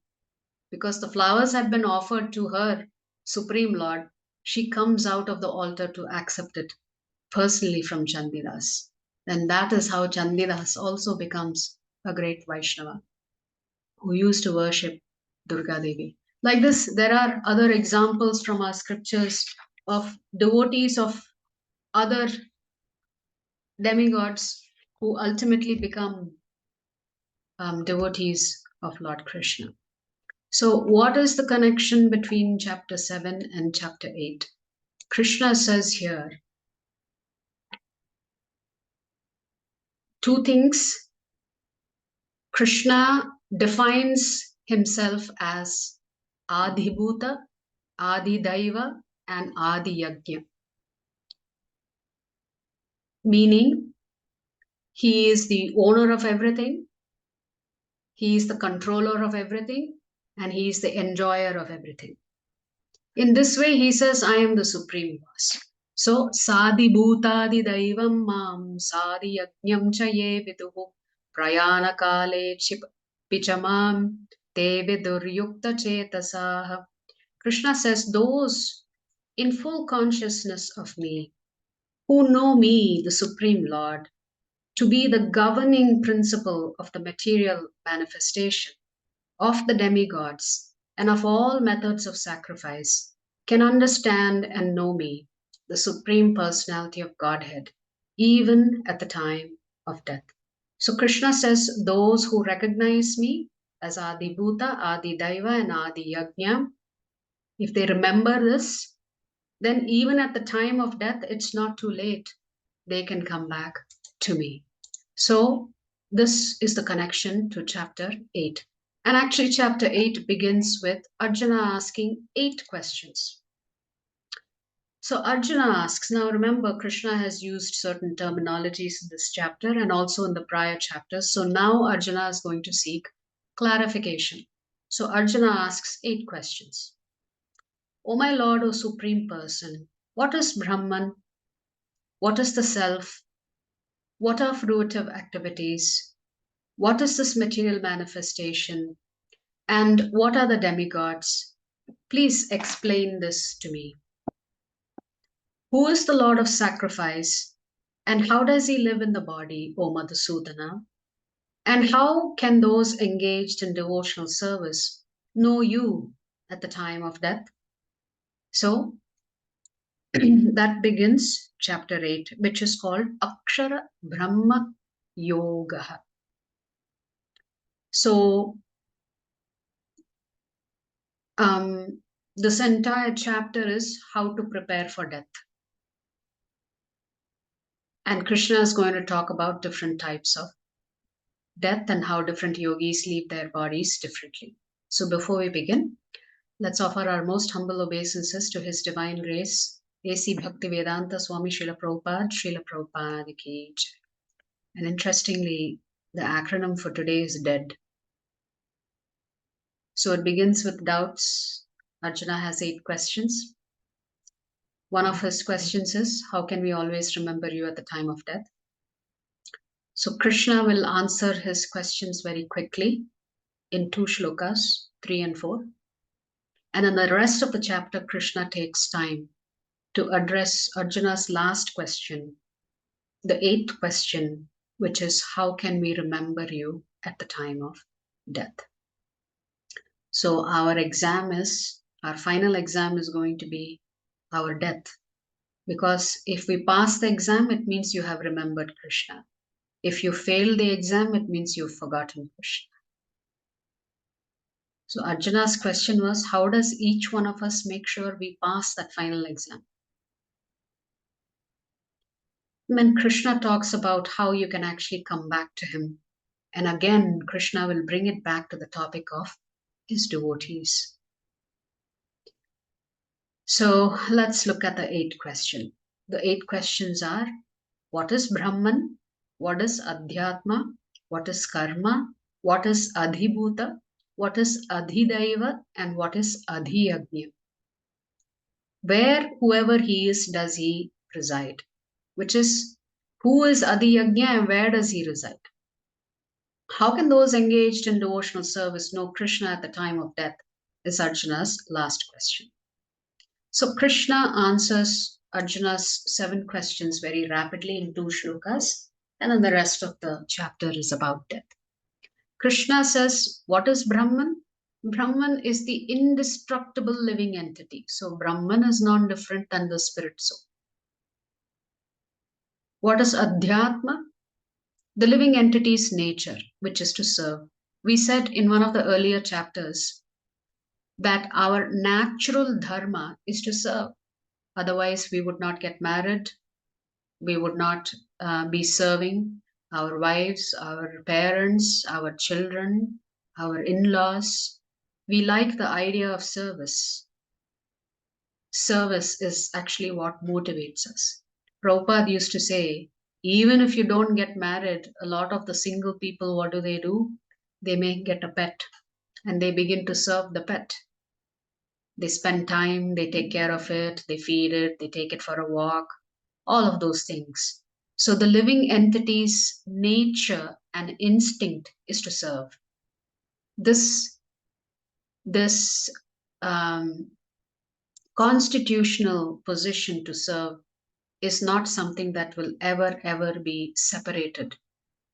because the flowers had been offered to her Supreme Lord, she comes out of the altar to accept it personally from Chandidas. And that is how Chandidas also becomes a great Vaishnava who used to worship Durga Devi. Like this, there are other examples from our scriptures of devotees of other demigods who ultimately become devotees of Lord Krishna. So, what is the connection between chapter 7 and chapter 8? Krishna says here two things. Krishna defines himself as Adhibhuta, Adidaiva, and Adiyagya, meaning he is the owner of everything, he is the controller of everything, and he is the enjoyer of everything. In this way, he says, I am the supreme boss. So, Sadi Bhutadi Daivam Mam Sadi Yajnam Chaye Viduhu Prayana Kale Pichamam Te Viduryukta Chetasaha. Krishna says, those in full consciousness of me, who know me, the Supreme Lord, to be the governing principle of the material manifestation, of the demigods, and of all methods of sacrifice, can understand and know me, the Supreme Personality of Godhead, even at the time of death. So Krishna says, those who recognize me as Adi Bhuta, Adi Daiva, and Adi Yajna, if they remember this, then even at the time of death, it's not too late. They can come back to me. So this is the connection to chapter 8. And actually, chapter 8 begins with Arjuna asking 8 questions. So Arjuna asks, now remember, Krishna has used certain terminologies in this chapter and also in the prior chapters. So now Arjuna is going to seek clarification. So Arjuna asks 8 questions. O my Lord, O Supreme Person, what is Brahman? What is the self? What are fruitive activities? What is this material manifestation? And what are the demigods? Please explain this to me. Who is the Lord of sacrifice? And how does he live in the body, O Madhusudana? And how can those engaged in devotional service know you at the time of death? So that begins chapter 8, which is called Akshara Brahma Yoga. So this entire chapter is how to prepare for death. And Krishna is going to talk about different types of death and how different yogis leave their bodies differently. So before we begin, let's offer our most humble obeisances to His Divine Grace, A.C. Bhaktivedanta Swami Srila Prabhupada ki jai. And interestingly, the acronym for today is DEAD. So it begins with doubts. Arjuna has 8 questions. One of his questions is, how can we always remember you at the time of death? So Krishna will answer his questions very quickly in 2 shlokas, 3 and 4. And in the rest of the chapter, Krishna takes time to address Arjuna's last question, the 8th question, which is, how can we remember you at the time of death? So our final exam is going to be our death. Because if we pass the exam, it means you have remembered Krishna. If you fail the exam, it means you've forgotten Krishna. So Arjuna's question was, how does each one of us make sure we pass that final exam? Then Krishna talks about how you can actually come back to him. And again, Krishna will bring it back to the topic of his devotees. So let's look at the 8th question. The 8 questions are, what is Brahman? What is Adhyatma? What is Karma? What is Adhibhuta? What is Adhidaiva? And what is Adhiyagnya? Where whoever he is, does he reside? Which is, who is Adhiyagnya and where does he reside? How can those engaged in devotional service know Krishna at the time of death? Is Arjuna's last question. So Krishna answers Arjuna's 7 questions very rapidly in 2 shlokas, and then the rest of the chapter is about death. Krishna says, what is Brahman? Brahman is the indestructible living entity. So Brahman is non-different than the spirit soul. What is Adhyatma? The living entity's nature, which is to serve. We said in one of the earlier chapters that our natural dharma is to serve. Otherwise, we would not get married. We would not be serving our wives, our parents, our children, our in-laws. We like the idea of service. Service is actually what motivates us. Prabhupada used to say, even if you don't get married, a lot of the single people, what do? They may get a pet and they begin to serve the pet. They spend time, they take care of it, they feed it, they take it for a walk, all of those things. So the living entity's nature and instinct is to serve. This constitutional position to serve is not something that will ever be separated.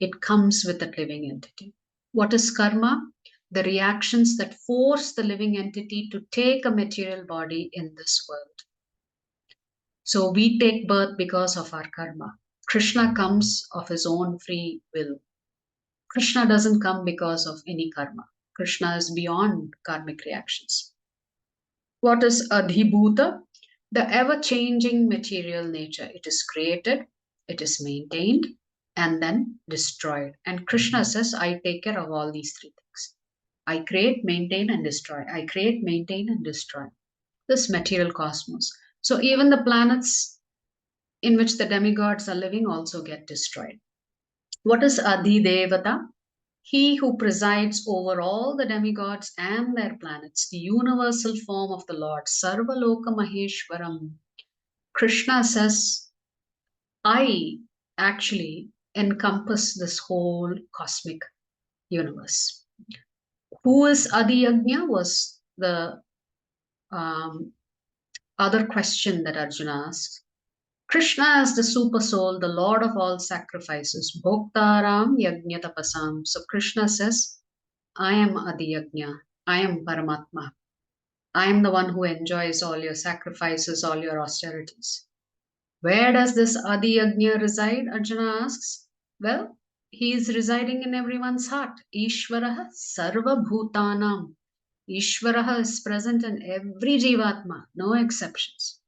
It comes with that living entity. What is karma? The reactions that force the living entity to take a material body in this world. So we take birth because of our karma. Krishna comes of his own free will. Krishna doesn't come because of any karma. Krishna is beyond karmic reactions. What is Adhibhuta? The ever-changing material nature. It is created, it is maintained, and then destroyed. And Krishna says, I take care of all these 3 things. I create, maintain, and destroy. I create, maintain, and destroy this material cosmos. So even the planets in which the demigods are living also get destroyed. What is Adhidevata? He who presides over all the demigods and their planets, the universal form of the Lord, Sarvaloka Maheshwaram. Krishna says, I actually encompass this whole cosmic universe. Who is Adhiyagnya was the other question that Arjuna asks. Krishna is the super soul, the Lord of all sacrifices, Bhoktaram Yajna Tapasam. So Krishna says, I am Adhiyagnya, I am Paramatma. I am the one who enjoys all your sacrifices, all your austerities. Where does this Adhiyagnya reside? Arjuna asks. Well, he is residing in everyone's heart. Ishvaraha Sarva Bhutanam. Ishvaraha is present in every Jivatma, no exceptions.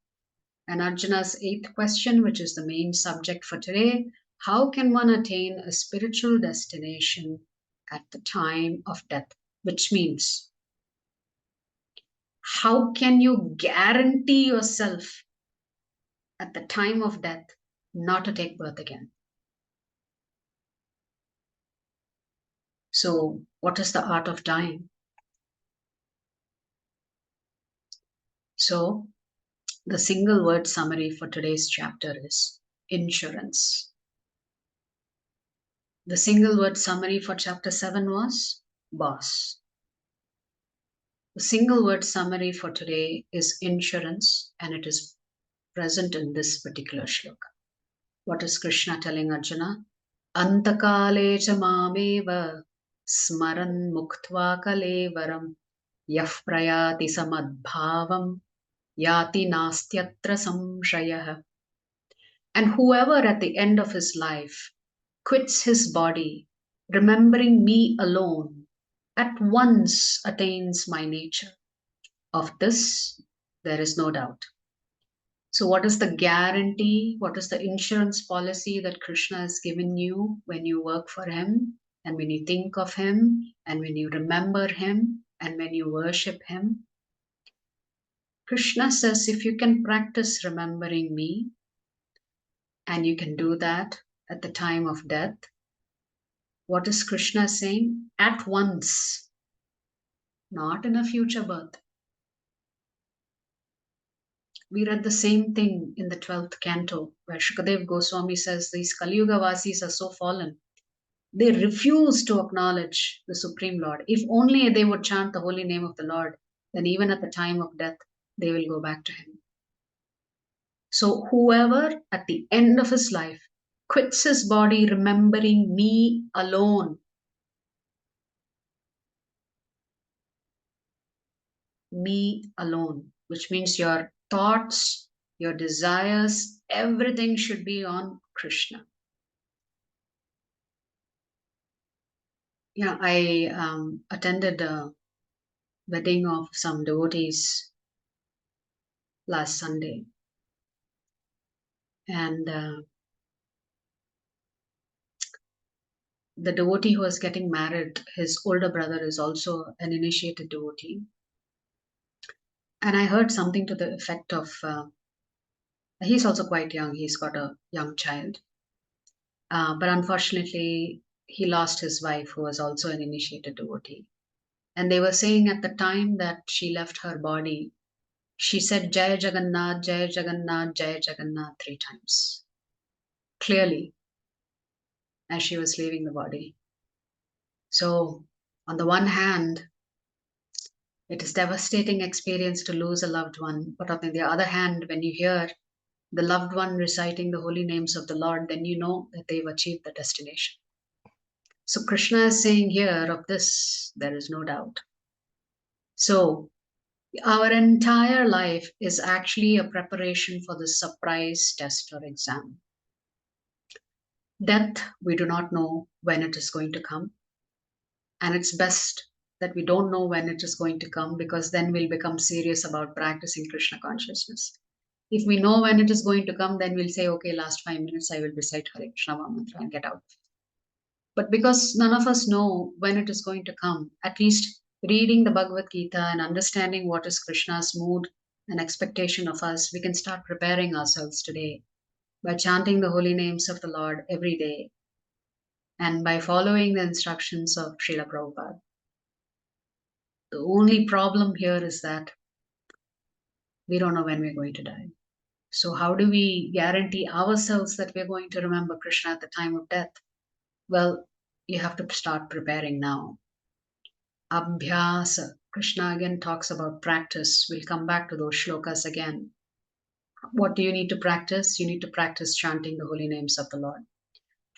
And Arjuna's 8th question, which is the main subject for today, how can one attain a spiritual destination at the time of death? Which means, how can you guarantee yourself at the time of death not to take birth again? So what is the art of dying? So, the single word summary for today's chapter is insurance. The single word summary for chapter 7 was boss. The single word summary for today is insurance, and it is present in this particular shloka. What is Krishna telling Arjuna? Antakale cha mameva smaran muktva kalevaram yah prayati samadbhavam yati nastyatra samshayah. And whoever at the end of his life quits his body, remembering me alone, at once attains my nature. Of this, there is no doubt. So, what is the guarantee? What is the insurance policy that Krishna has given you when you work for him, and when you think of him, and when you remember him, and when you worship him? Krishna says, if you can practice remembering me, and you can do that at the time of death, what is Krishna saying? At once, not in a future birth. We read the same thing in the 12th canto, where Shukadev Goswami says these Kali Yuga Vasis are so fallen. They refuse to acknowledge the Supreme Lord. If only they would chant the holy name of the Lord, then even at the time of death, they will go back to him. So whoever at the end of his life quits his body remembering me alone, which means your thoughts, your desires, everything should be on Krishna. Yeah, I attended a wedding of some devotees last Sunday, and the devotee who was getting married, his older brother is also an initiated devotee. And I heard something to the effect of, he's also quite young, he's got a young child. But unfortunately, he lost his wife, who was also an initiated devotee. And they were saying at the time that she left her body, she said, Jai Jagannath, Jai Jagannath, Jai Jagannath 3 times. Clearly, as she was leaving the body. So, on the one hand, it is devastating experience to lose a loved one. But on the other hand, when you hear the loved one reciting the holy names of the Lord, then you know that they've achieved the destination. So Krishna is saying here, of this, there is no doubt. So our entire life is actually a preparation for the surprise test or exam. Death, we do not know when it is going to come. And it's best that we don't know when it is going to come, because then we'll become serious about practicing Krishna consciousness. If we know when it is going to come, then we'll say, okay, last 5 minutes I will recite Hare Krishna Mahamantra and get out. But because none of us know when it is going to come, at least reading the Bhagavad Gita and understanding what is Krishna's mood and expectation of us, we can start preparing ourselves today by chanting the holy names of the Lord every day and by following the instructions of Srila Prabhupada. The only problem here is that we don't know when we're going to die. So how do we guarantee ourselves that we're going to remember Krishna at the time of death? Well, you have to start preparing now. Abhyasa. Krishna again talks about practice. We'll come back to those shlokas again. What do you need to practice? You need to practice chanting the holy names of the Lord.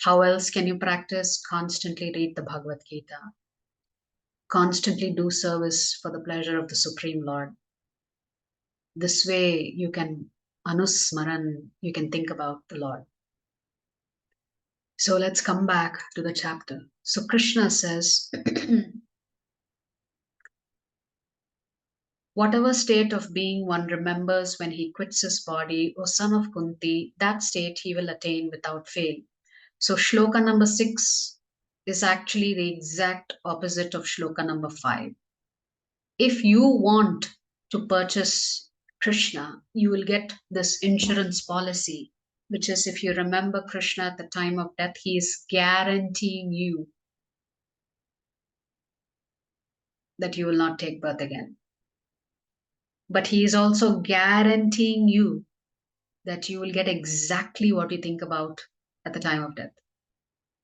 How else can you practice? Constantly read the Bhagavad Gita. Constantly do service for the pleasure of the Supreme Lord. This way you can anusmaran, you can think about the Lord. So let's come back to the chapter. So Krishna says, whatever state of being one remembers when he quits his body, O son of Kunti, that state he will attain without fail. So shloka number 6 is actually the exact opposite of shloka number 5. If you want to purchase Krishna, you will get this insurance policy, which is if you remember Krishna at the time of death, he is guaranteeing you that you will not take birth again. But he is also guaranteeing you that you will get exactly what you think about at the time of death.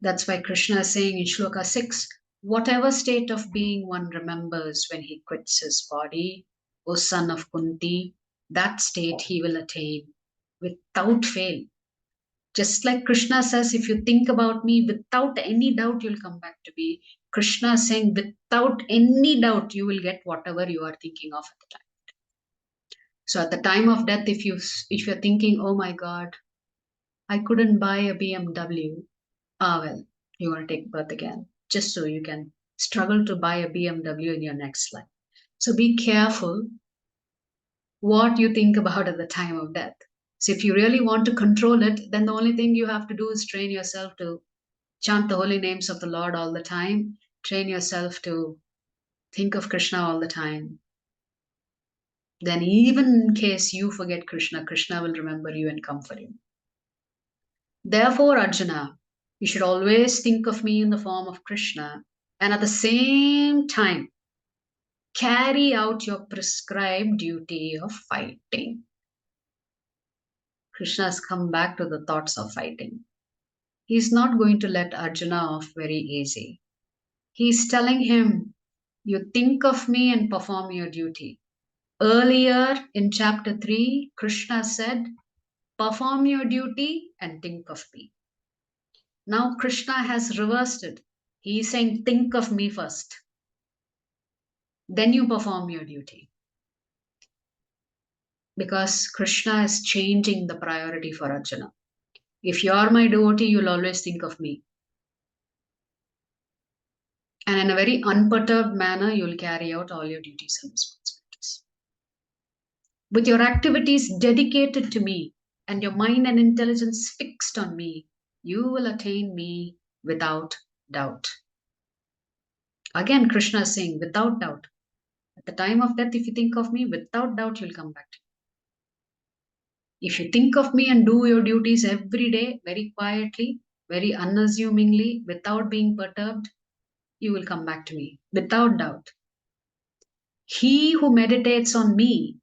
That's why Krishna is saying in Shloka 6, whatever state of being one remembers when he quits his body, O son of Kunti, that state he will attain without fail. Just like Krishna says, if you think about me without any doubt, you'll come back to me. Krishna is saying, without any doubt, you will get whatever you are thinking of at the time. So at the time of death, if you're thinking, oh my God, I couldn't buy a BMW, well, you're going to take birth again, just so you can struggle to buy a BMW in your next life. So be careful what you think about at the time of death. So if you really want to control it, then the only thing you have to do is train yourself to chant the holy names of the Lord all the time, train yourself to think of Krishna all the time. Then even in case you forget Krishna, Krishna will remember you and comfort you. Therefore, Arjuna, you should always think of me in the form of Krishna, and at the same time, carry out your prescribed duty of fighting. Krishna has come back to the thoughts of fighting. He's not going to let Arjuna off very easy. He's telling him, you think of me and perform your duty. Earlier in chapter 3, Krishna said, perform your duty and think of me. Now Krishna has reversed it. He is saying, think of me first. Then you perform your duty. Because Krishna is changing the priority for Arjuna. If you are my devotee, you'll always think of me. And in a very unperturbed manner, you'll carry out all your duties and responsibilities. With your activities dedicated to me and your mind and intelligence fixed on me, you will attain me without doubt. Again, Krishna is saying, without doubt. At the time of death, if you think of me, without doubt, you'll come back to me. If you think of me and do your duties every day, very quietly, very unassumingly, without being perturbed, you will come back to me, without doubt. He who meditates on me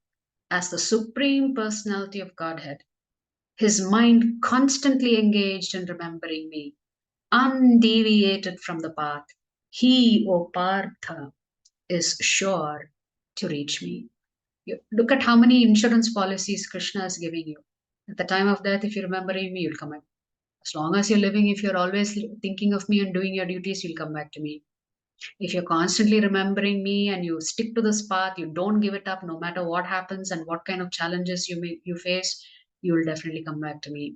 as the Supreme Personality of Godhead, his mind constantly engaged in remembering me, undeviated from the path, he, O Partha, is sure to reach me. Look at how many insurance policies Krishna is giving you. At the time of death, if you're remembering me, you'll come back. As long as you're living, if you're always thinking of me and doing your duties, you'll come back to me. If you're constantly remembering me and you stick to this path, you don't give it up no matter what happens and what kind of challenges you face, you will definitely come back to me.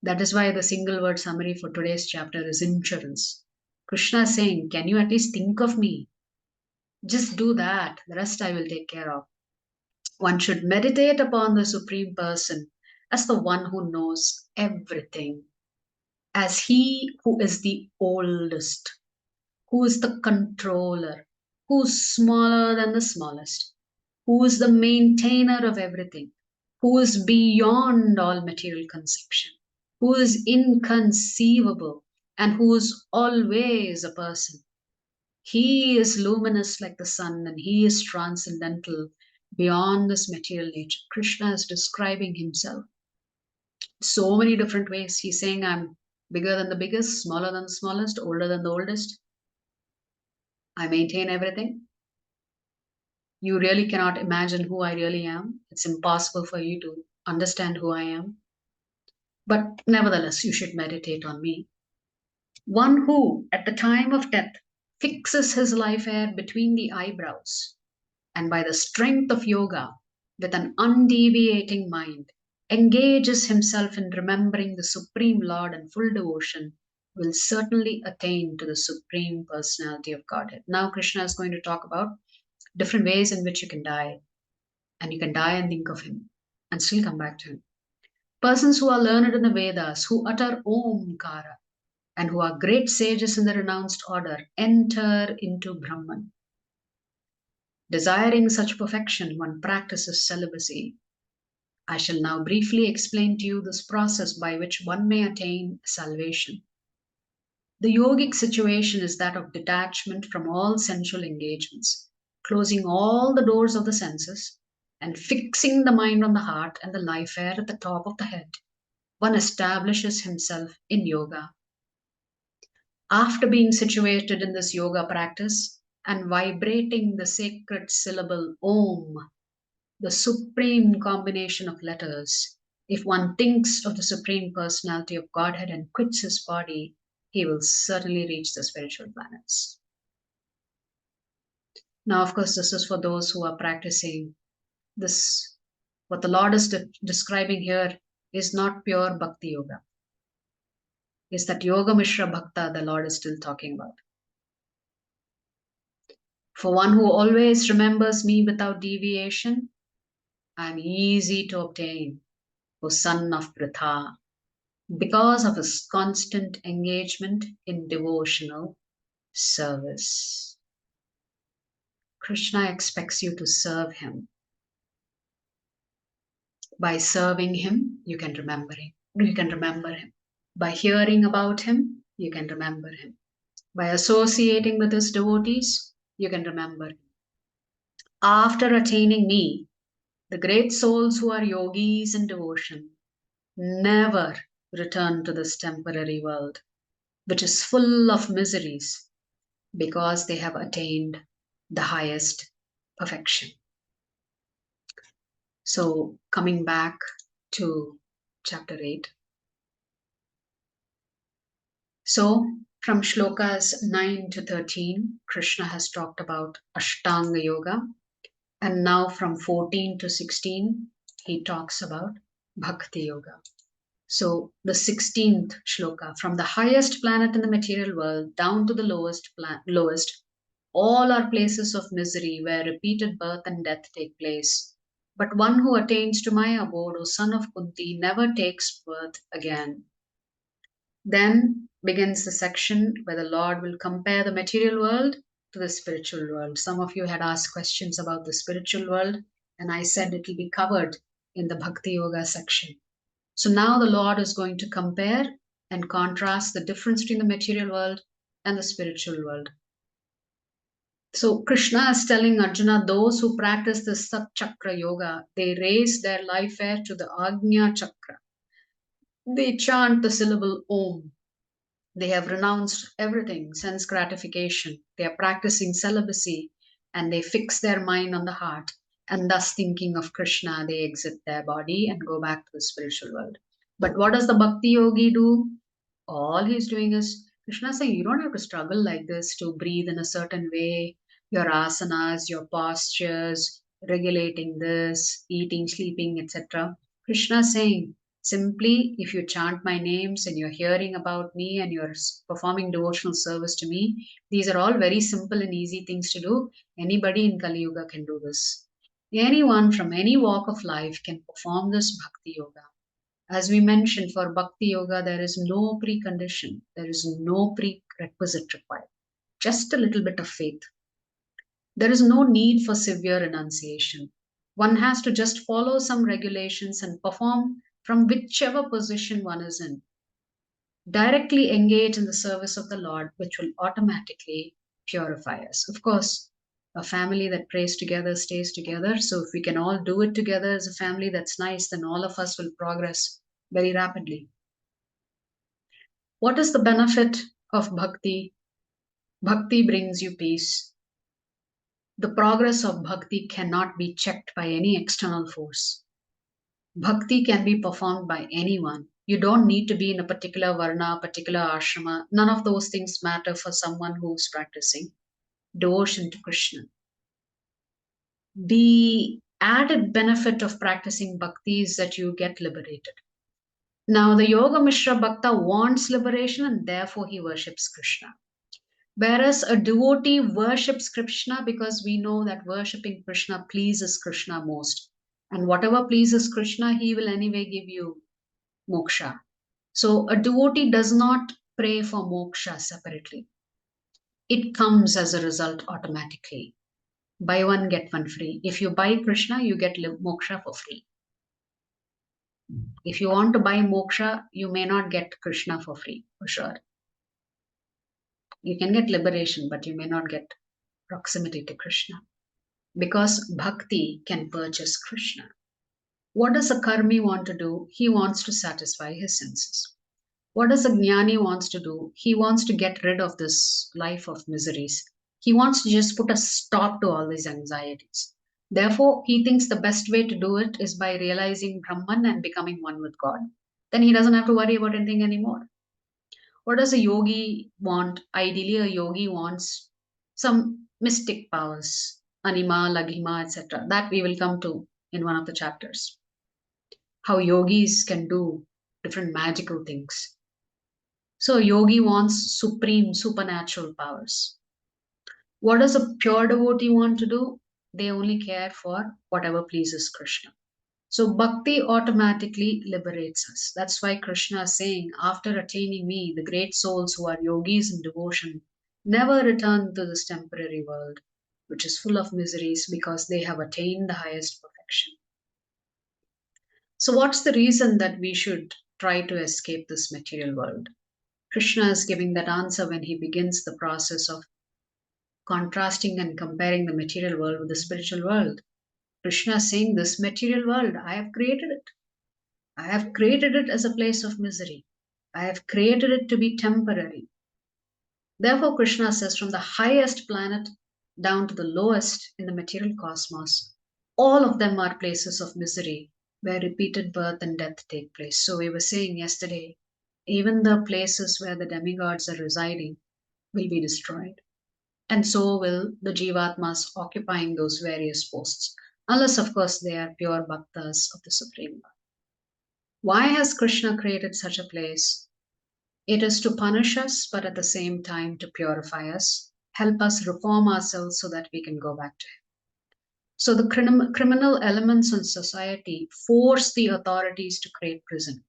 That is why the single word summary for today's chapter is insurance. Krishna is saying, can you at least think of me? Just do that. The rest I will take care of. One should meditate upon the Supreme Person as the one who knows everything, as he who is the oldest, who is the controller, who's smaller than the smallest, who is the maintainer of everything, who is beyond all material conception, who is inconceivable, and who is always a person. He is luminous like the sun, and he is transcendental beyond this material nature. Krishna is describing himself so many different ways. He's saying, I'm bigger than the biggest, smaller than the smallest, older than the oldest. I maintain everything. You really cannot imagine who I really am. It's impossible for you to understand who I am. But nevertheless, you should meditate on me. One who, at the time of death, fixes his life hair between the eyebrows, and by the strength of yoga, with an undeviating mind, engages himself in remembering the Supreme Lord and full devotion, will certainly attain to the Supreme Personality of Godhead. Now, Krishna is going to talk about different ways in which you can die. And you can die and think of him and still come back to him. Persons who are learned in the Vedas, who utter Omkara, and who are great sages in the renounced order, enter into Brahman. Desiring such perfection, one practices celibacy. I shall now briefly explain to you this process by which one may attain salvation. The yogic situation is that of detachment from all sensual engagements, closing all the doors of the senses, and fixing the mind on the heart and the life air at the top of the head, one establishes himself in yoga. After being situated in this yoga practice and vibrating the sacred syllable Om, the supreme combination of letters, if one thinks of the Supreme Personality of Godhead and quits his body, he will certainly reach the spiritual planets. Now, of course, this is for those who are practicing this. What the Lord is describing here is not pure Bhakti Yoga. It's that Yoga Mishra Bhakta the Lord is still talking about. For one who always remembers me without deviation, I am easy to obtain, O son of Pritha, because of his constant engagement in devotional service. Krishna expects you to serve him. By serving him, you can remember him. You can remember him. By hearing about him, you can remember him. By associating with his devotees, you can remember him. After attaining me, the great souls who are yogis in devotion never return to this temporary world, which is full of miseries, because they have attained the highest perfection. So, coming back to chapter 8. So, from shlokas 9 to 13, Krishna has talked about Ashtanga Yoga. And now from 14 to 16, he talks about Bhakti Yoga. So the 16th shloka, from the highest planet in the material world down to the lowest, all are places of misery where repeated birth and death take place. But one who attains to my abode, O son of Kunti, never takes birth again. Then begins the section where the Lord will compare the material world to the spiritual world. Some of you had asked questions about the spiritual world, and I said it will be covered in the Bhakti Yoga section. So now the Lord is going to compare and contrast the difference between the material world and the spiritual world. So Krishna is telling Arjuna, those who practice the Sat Chakra Yoga, they raise their life air to the Agnya Chakra. They chant the syllable Om. They have renounced everything, sense gratification. They are practicing celibacy, and they fix their mind on the heart. And thus, thinking of Krishna, they exit their body and go back to the spiritual world. But what does the Bhakti Yogi do? All he's doing is, Krishna saying, you don't have to struggle like this to breathe in a certain way, your asanas, your postures, regulating this, eating, sleeping, etc. Krishna saying, simply, if you chant my names and you're hearing about me and you're performing devotional service to me, these are all very simple and easy things to do. Anybody in Kali Yuga can do this. Anyone from any walk of life can perform this Bhakti Yoga. As we mentioned, for Bhakti Yoga, there is no precondition. There is no prerequisite required. Just a little bit of faith. There is no need for severe renunciation. One has to just follow some regulations and perform from whichever position one is in. Directly engage in the service of the Lord, which will automatically purify us. Of course, a family that prays together stays together. So if we can all do it together as a family, that's nice. Then all of us will progress very rapidly. What is the benefit of bhakti? Bhakti brings you peace. The progress of bhakti cannot be checked by any external force. Bhakti can be performed by anyone. You don't need to be in a particular varna, particular ashrama. None of those things matter for someone who's practicing devotion to Krishna. The added benefit of practicing bhakti is that you get liberated. Now, the Yoga Mishra Bhakta wants liberation and therefore he worships Krishna. Whereas a devotee worships Krishna because we know that worshipping Krishna pleases Krishna most. And whatever pleases Krishna, he will anyway give you moksha. So a devotee does not pray for moksha separately. It comes as a result automatically. Buy one, get one free. If you buy Krishna, you get moksha for free. If you want to buy moksha, you may not get Krishna for free, for sure. You can get liberation, but you may not get proximity to Krishna. because bhakti can purchase Krishna. What does a karmi want to do? He wants to satisfy his senses. What does a jnani wants to do? He wants to get rid of this life of miseries. He wants to just put a stop to all these anxieties. Therefore, he thinks the best way to do it is by realizing Brahman and becoming one with God. Then he doesn't have to worry about anything anymore. What does a yogi want? Ideally, a yogi wants some mystic powers, anima, laghima, etc. That we will come to in one of the chapters. How yogis can do different magical things. So, a yogi wants supreme supernatural powers. What does a pure devotee want to do? They only care for whatever pleases Krishna. So bhakti automatically liberates us. That's why Krishna is saying, after attaining me, the great souls who are yogis in devotion never return to this temporary world, which is full of miseries because they have attained the highest perfection. So, what's the reason that we should try to escape this material world? Krishna is giving that answer when he begins the process of contrasting and comparing the material world with the spiritual world. Krishna is saying, this material world, I have created it. I have created it as a place of misery. I have created it to be temporary. Therefore, Krishna says, from the highest planet down to the lowest in the material cosmos, all of them are places of misery where repeated birth and death take place. So, we were saying yesterday, even the places where the demigods are residing will be destroyed. And so will the Jivatmas occupying those various posts, unless, of course, they are pure bhaktas of the Supreme Lord. Why has Krishna created such a place? It is to punish us, but at the same time to purify us, help us reform ourselves so that we can go back to Him. So the criminal elements in society force the authorities to create prison.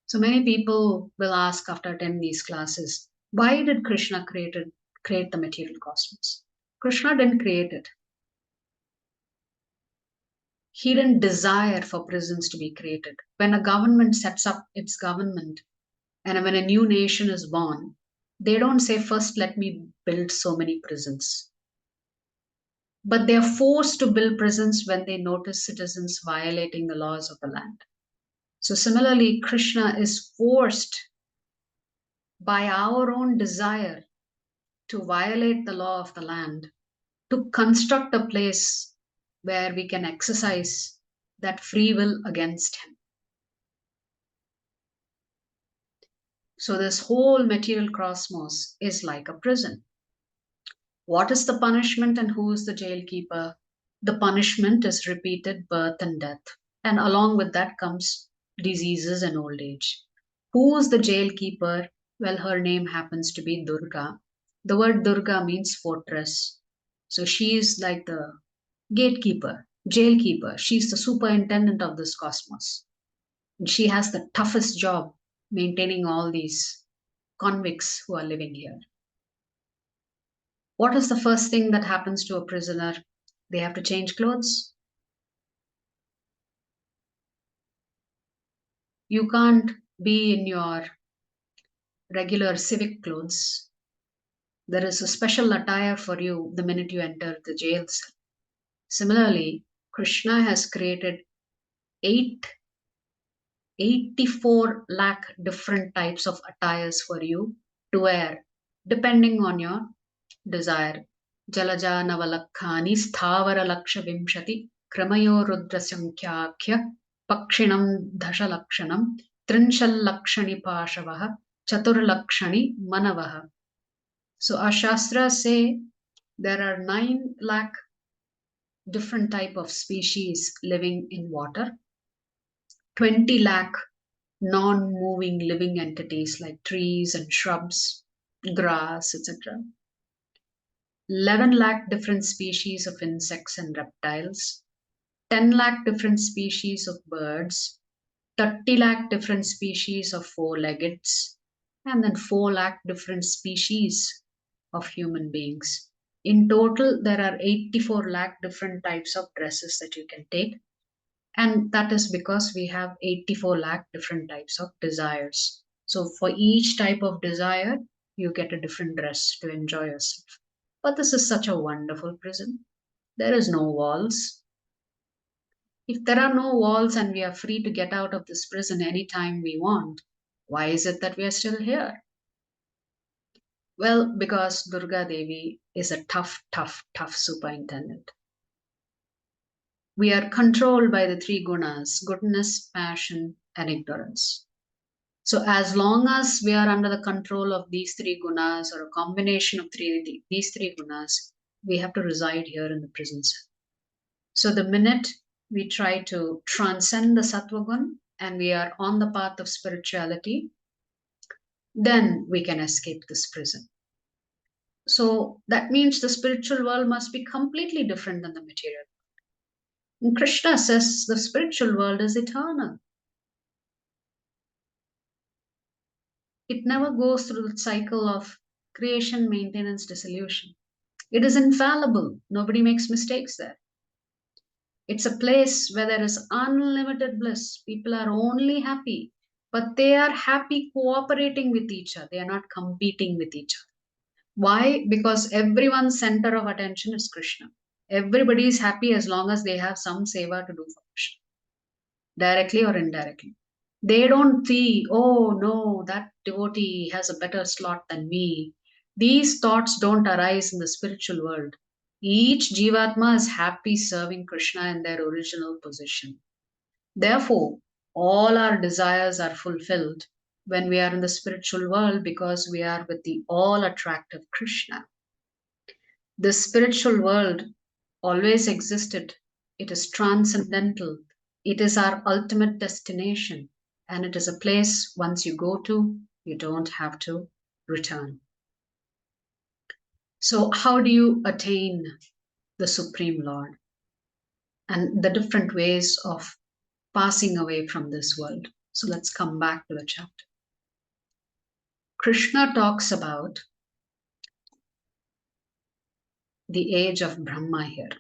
So many people will ask after attending these classes, why did Krishna create the material cosmos? Krishna didn't create it. He didn't desire for prisons to be created. When a government sets up its government, and when a new nation is born, they don't say, first, let me build so many prisons. But they are forced to build prisons when they notice citizens violating the laws of the land. So, similarly, Krishna is forced by our own desire to violate the law of the land to construct a place where we can exercise that free will against Him. So, this whole material cosmos is like a prison. What is the punishment and who is the jailkeeper? The punishment is repeated birth and death. And along with that comes diseases and old age. Who is the jailkeeper? Well, her name happens to be Durga. The word Durga means fortress. So she is like the gatekeeper, jailkeeper. She's the superintendent of this cosmos. And she has the toughest job maintaining all these convicts who are living here. What is the first thing that happens to a prisoner? They have to change clothes. You can't be in your regular civic clothes. There is a special attire for you the minute you enter the jail cell. Similarly, Krishna has created 84 lakh different types of attires for you to wear, depending on your desire. Jalaja Navalakhani Sthavara Laksha Vimshati Kramayo Rudra Sankhyakhya Pakshinam Dhashalakshanam Trinshal Pashavaha Chaturlakshani Manavaha. So our Shastras say there are 9 lakh different type of species living in water, 20 lakh non-moving living entities like trees and shrubs, grass, etc. 11 lakh different species of insects and reptiles, 10 lakh different species of birds, 30 lakh different species of four-leggeds, and then 4 lakh different species of human beings. In total, there are 84 lakh different types of dresses that you can take. And that is because we have 84 lakh different types of desires. So for each type of desire, you get a different dress to enjoy yourself. But this is such a wonderful prison. There is no walls. If there are no walls and we are free to get out of this prison anytime we want, why is it that we are still here? Well, because Durga Devi is a tough superintendent. We are controlled by the three gunas: goodness, passion, and ignorance. So, as long as we are under the control of these three gunas, or a combination of these three gunas, we have to reside here in the prison cell. So, the minute we try to transcend the sattva gun and we are on the path of spirituality, then we can escape this prison. So, that means the spiritual world must be completely different than the material. And Krishna says the spiritual world is eternal. It never goes through the cycle of creation, maintenance, dissolution. It is infallible. Nobody makes mistakes there. It's a place where there is unlimited bliss. People are only happy, but they are happy cooperating with each other. They are not competing with each other. Why? Because everyone's center of attention is Krishna. Everybody is happy as long as they have some seva to do for Krishna, directly or indirectly. They don't see, oh no, that devotee has a better slot than me. These thoughts don't arise in the spiritual world. Each Jivatma is happy serving Krishna in their original position. Therefore, all our desires are fulfilled when we are in the spiritual world because we are with the all attractive Krishna. The spiritual world always existed. It is transcendental. It is our ultimate destination. And it is a place once you go to, you don't have to return. So, how do you attain the Supreme Lord? And the different ways of passing away from this world. So, let's come back to the chapter. Krishna talks about the age of Brahma here.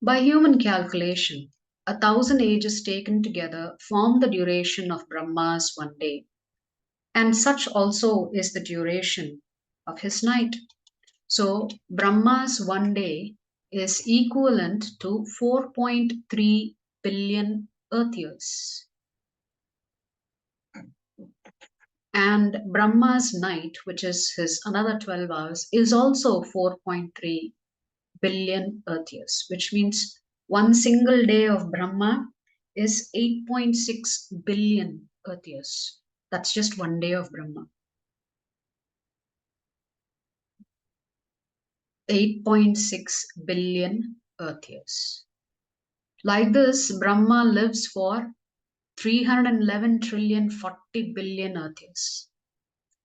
By human calculation, 1,000 ages taken together form the duration of Brahma's one day. And such also is the duration of his night. So, Brahma's one day is equivalent to 4.3 billion Earth years. And Brahma's night, which is his another 12 hours, is also 4.3 billion Earth years, which means one single day of Brahma is 8.6 billion Earth years. That's just one day of Brahma. 8.6 billion Earth years. Like this, Brahma lives for 311 trillion 40 billion Earth years.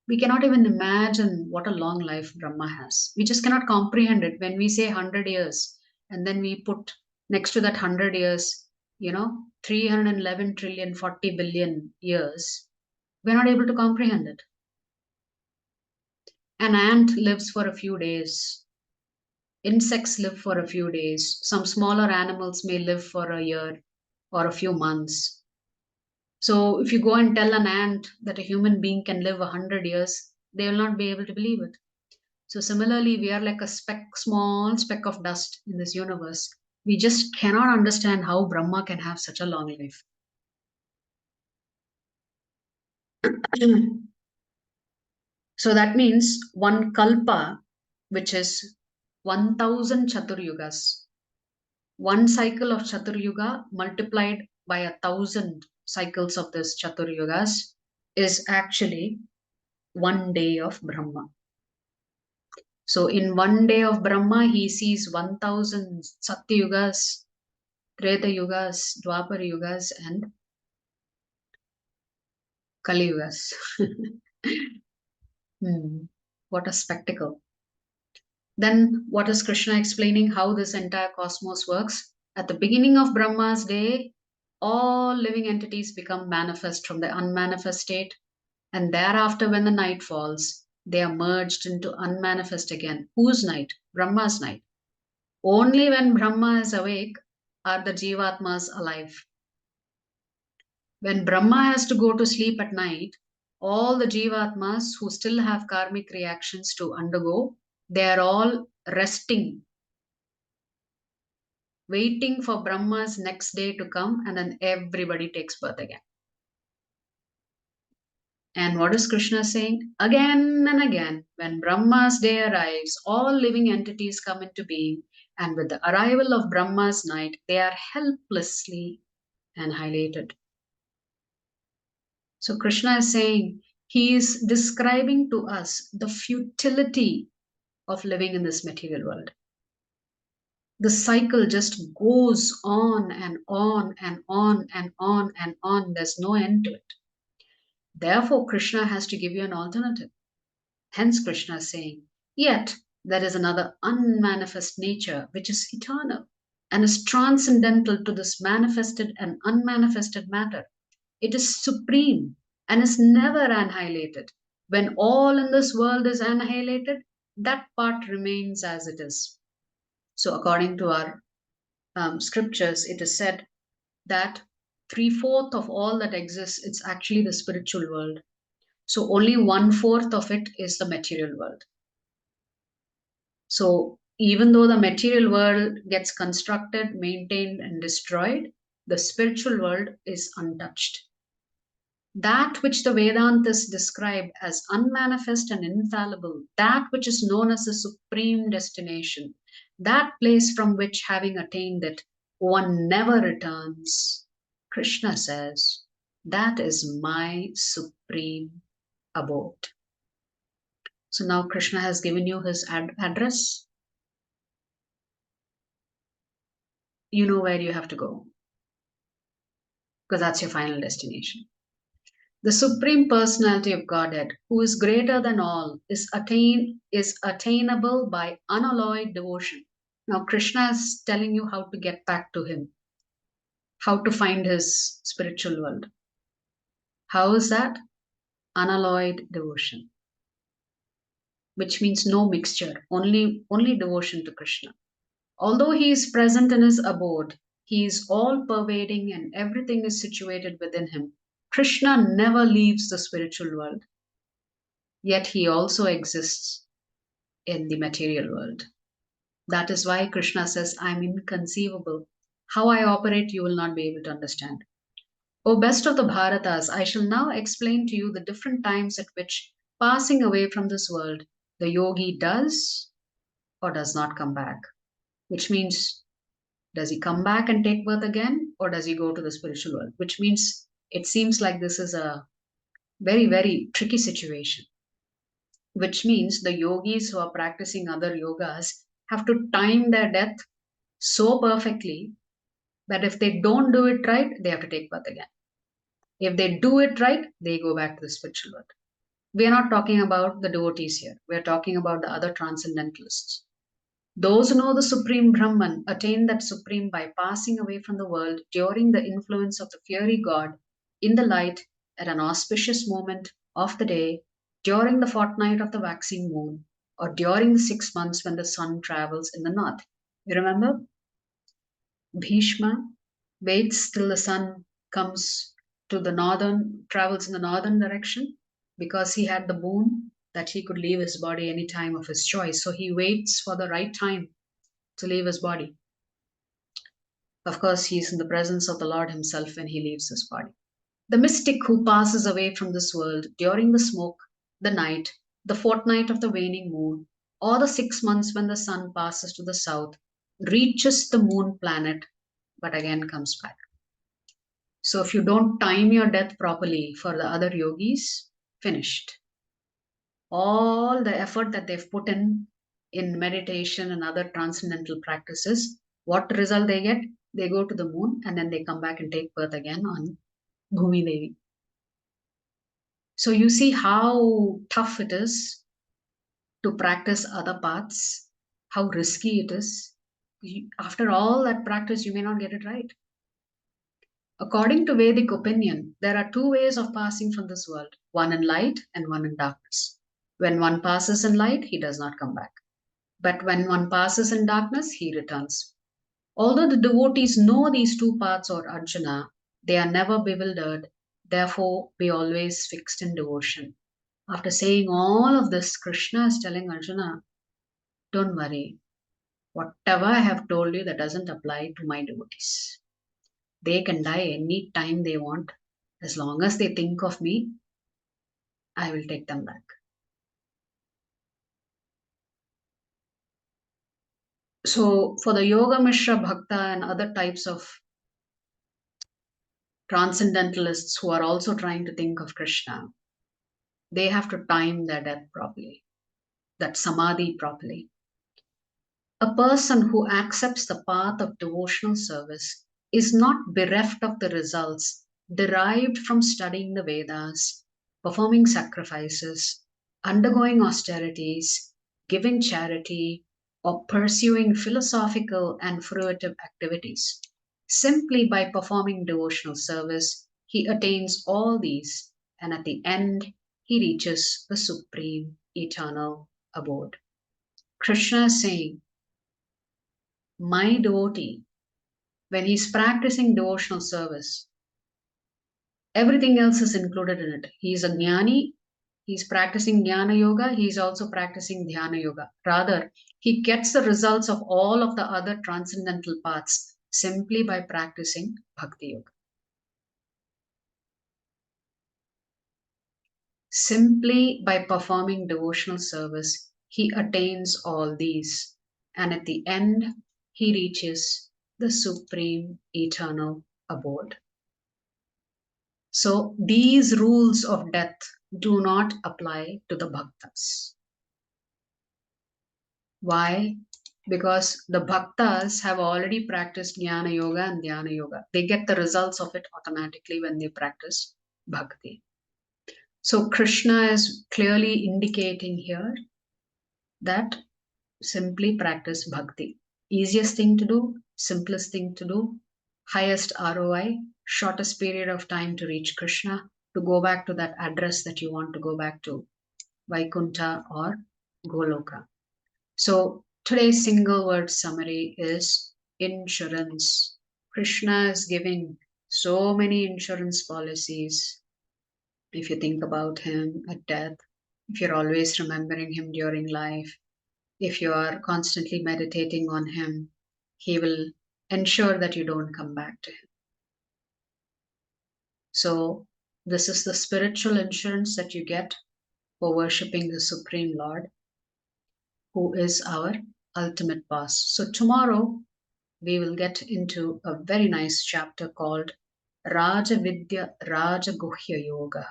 We cannot even imagine what a long life Brahma has. We just cannot comprehend it. When we say 100 years and then we put next to that 100 years, 311 trillion 40 billion years, we're not able to comprehend it. An ant lives for a few days. Insects live for a few days. Some smaller animals may live for a year or a few months. So if you go and tell an ant that a human being can live 100 years, they will not be able to believe it. So similarly, we are like a small speck of dust in this universe. We just cannot understand how Brahma can have such a long life. So that means one kalpa, which is 1,000 chaturyugas. One cycle of chaturyuga multiplied by 1,000 cycles of this chaturyugas is actually one day of Brahma. So in one day of Brahma, he sees 1,000 Satyugas, Treta Yugas, Dwapar Yugas, and Kali Yugas. What a spectacle. Then what is Krishna explaining how this entire cosmos works? At the beginning of Brahma's day, all living entities become manifest from the unmanifest state. And thereafter, when the night falls, they are merged into unmanifest again. Whose night? Brahma's night. Only when Brahma is awake are the Jivatmas alive. When Brahma has to go to sleep at night, all the Jivatmas who still have karmic reactions to undergo, they are all resting. waiting for Brahma's next day to come, and then everybody takes birth again. And what is Krishna saying? Again and again, when Brahma's day arrives, all living entities come into being, and with the arrival of Brahma's night, they are helplessly annihilated. So Krishna is saying, he is describing to us the futility of living in this material world. The cycle just goes on and on and on and on and on. There's no end to it. Therefore, Krishna has to give you an alternative. Hence, Krishna is saying, yet there is another unmanifest nature which is eternal and is transcendental to this manifested and unmanifested matter. It is supreme and is never annihilated. When all in this world is annihilated, that part remains as it is. So, according to our scriptures, it is said that 3/4 of all that exists, it's actually the spiritual world. So, only 1/4 of it is the material world. So, even though the material world gets constructed, maintained, and destroyed, the spiritual world is untouched. That which the Vedantas describe as unmanifest and infallible, that which is known as the supreme destination, that place from which, having attained it, one never returns, Krishna says, that is my supreme abode. So now Krishna has given you his address. You know where you have to go, because that's your final destination. The Supreme Personality of Godhead, who is greater than all, is attainable by unalloyed devotion. Now Krishna is telling you how to get back to him, how to find his spiritual world. How is that? Unalloyed devotion, which means no mixture, only devotion to Krishna. Although he is present in his abode, he is all pervading and everything is situated within him. Krishna never leaves the spiritual world, yet he also exists in the material world. That is why Krishna says, I am inconceivable. How I operate, you will not be able to understand. O best of the Bharatas, I shall now explain to you the different times at which, passing away from this world, the yogi does or does not come back. Which means, does he come back and take birth again, or does he go to the spiritual world? Which means it seems like this is a very, very tricky situation. Which means the yogis who are practicing other yogas have to time their death so perfectly that if they don't do it right, they have to take birth again. If they do it right, they go back to the spiritual world. We are not talking about the devotees here. We are talking about the other transcendentalists. Those who know the Supreme Brahman attain that Supreme by passing away from the world during the influence of the fiery God in the light at an auspicious moment of the day, during the fortnight of the waxing moon, or during the 6 months when the sun travels in the north. You remember? Bhishma waits till the sun comes to the northern, travels in the northern direction, because he had the boon that he could leave his body any time of his choice. So he waits for the right time to leave his body. Of course, he is in the presence of the Lord himself when he leaves his body. The mystic who passes away from this world during the smoke, the night, the fortnight of the waning moon, or the 6 months when the sun passes to the south, reaches the moon planet, but again comes back. So if you don't time your death properly for the other yogis, finished. All the effort that they've put in meditation and other transcendental practices, what result they get? They go to the moon and then they come back and take birth again on Bhumi Devi. So you see how tough it is to practice other paths, how risky it is. After all that practice, you may not get it right. According to Vedic opinion, there are two ways of passing from this world, one in light and one in darkness. When one passes in light, he does not come back. But when one passes in darkness, he returns. Although the devotees know these two paths, or Arjuna, they are never bewildered, therefore be always fixed in devotion. After saying all of this, Krishna is telling Arjuna, don't worry, Whatever I have told you, that doesn't apply to my devotees. They can die any time they want. As long as they think of me, I will take them back. So for the Yoga Mishra Bhakta and other types of transcendentalists who are also trying to think of Krishna, they have to time their death properly, that samadhi properly. A person who accepts the path of devotional service is not bereft of the results derived from studying the Vedas, performing sacrifices, undergoing austerities, giving charity, or pursuing philosophical and fruitive activities. Simply by performing devotional service, he attains all these, and at the end, he reaches the supreme eternal abode. Krishna is saying, my devotee, when he's practicing devotional service, everything else is included in it. He is a jnani, he's practicing jnana yoga, he's also practicing dhyana yoga. Rather, he gets the results of all of the other transcendental paths simply by practicing bhakti yoga. Simply by performing devotional service, he attains all these, and at the end, he reaches the supreme eternal abode. So these rules of death do not apply to the bhaktas. Why? Because the bhaktas have already practiced jnana yoga and dhyana yoga. They get the results of it automatically when they practice bhakti. So Krishna is clearly indicating here that simply practice bhakti. Easiest thing to do, simplest thing to do, highest ROI, shortest period of time to reach Krishna, to go back to that address that you want to go back to, Vaikuntha or Goloka. So today's single word summary is insurance. Krishna is giving so many insurance policies. If you think about him at death, if you're always remembering him during life, if you are constantly meditating on him, he will ensure that you don't come back to him. So this is the spiritual insurance that you get for worshipping the Supreme Lord, who is our ultimate boss. So tomorrow we will get into a very nice chapter called Raja Vidya Raja Guhya Yoga.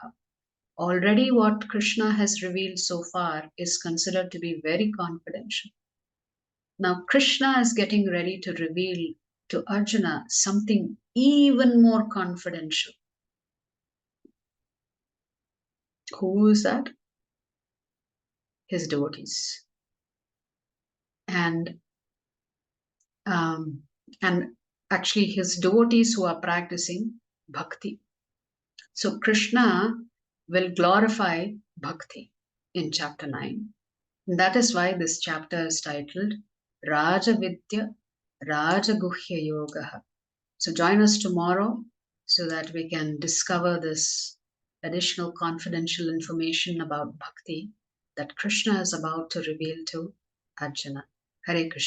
Already what Krishna has revealed so far is considered to be very confidential. Now Krishna is getting ready to reveal to Arjuna something even more confidential. Who is that? His devotees. And actually his devotees who are practicing bhakti. So Krishna will glorify bhakti in chapter 9. And that is why this chapter is titled Raja Vidya Raja Guhya Yoga. So join us tomorrow so that we can discover this additional confidential information about bhakti that Krishna is about to reveal to Arjuna. Hare Krishna.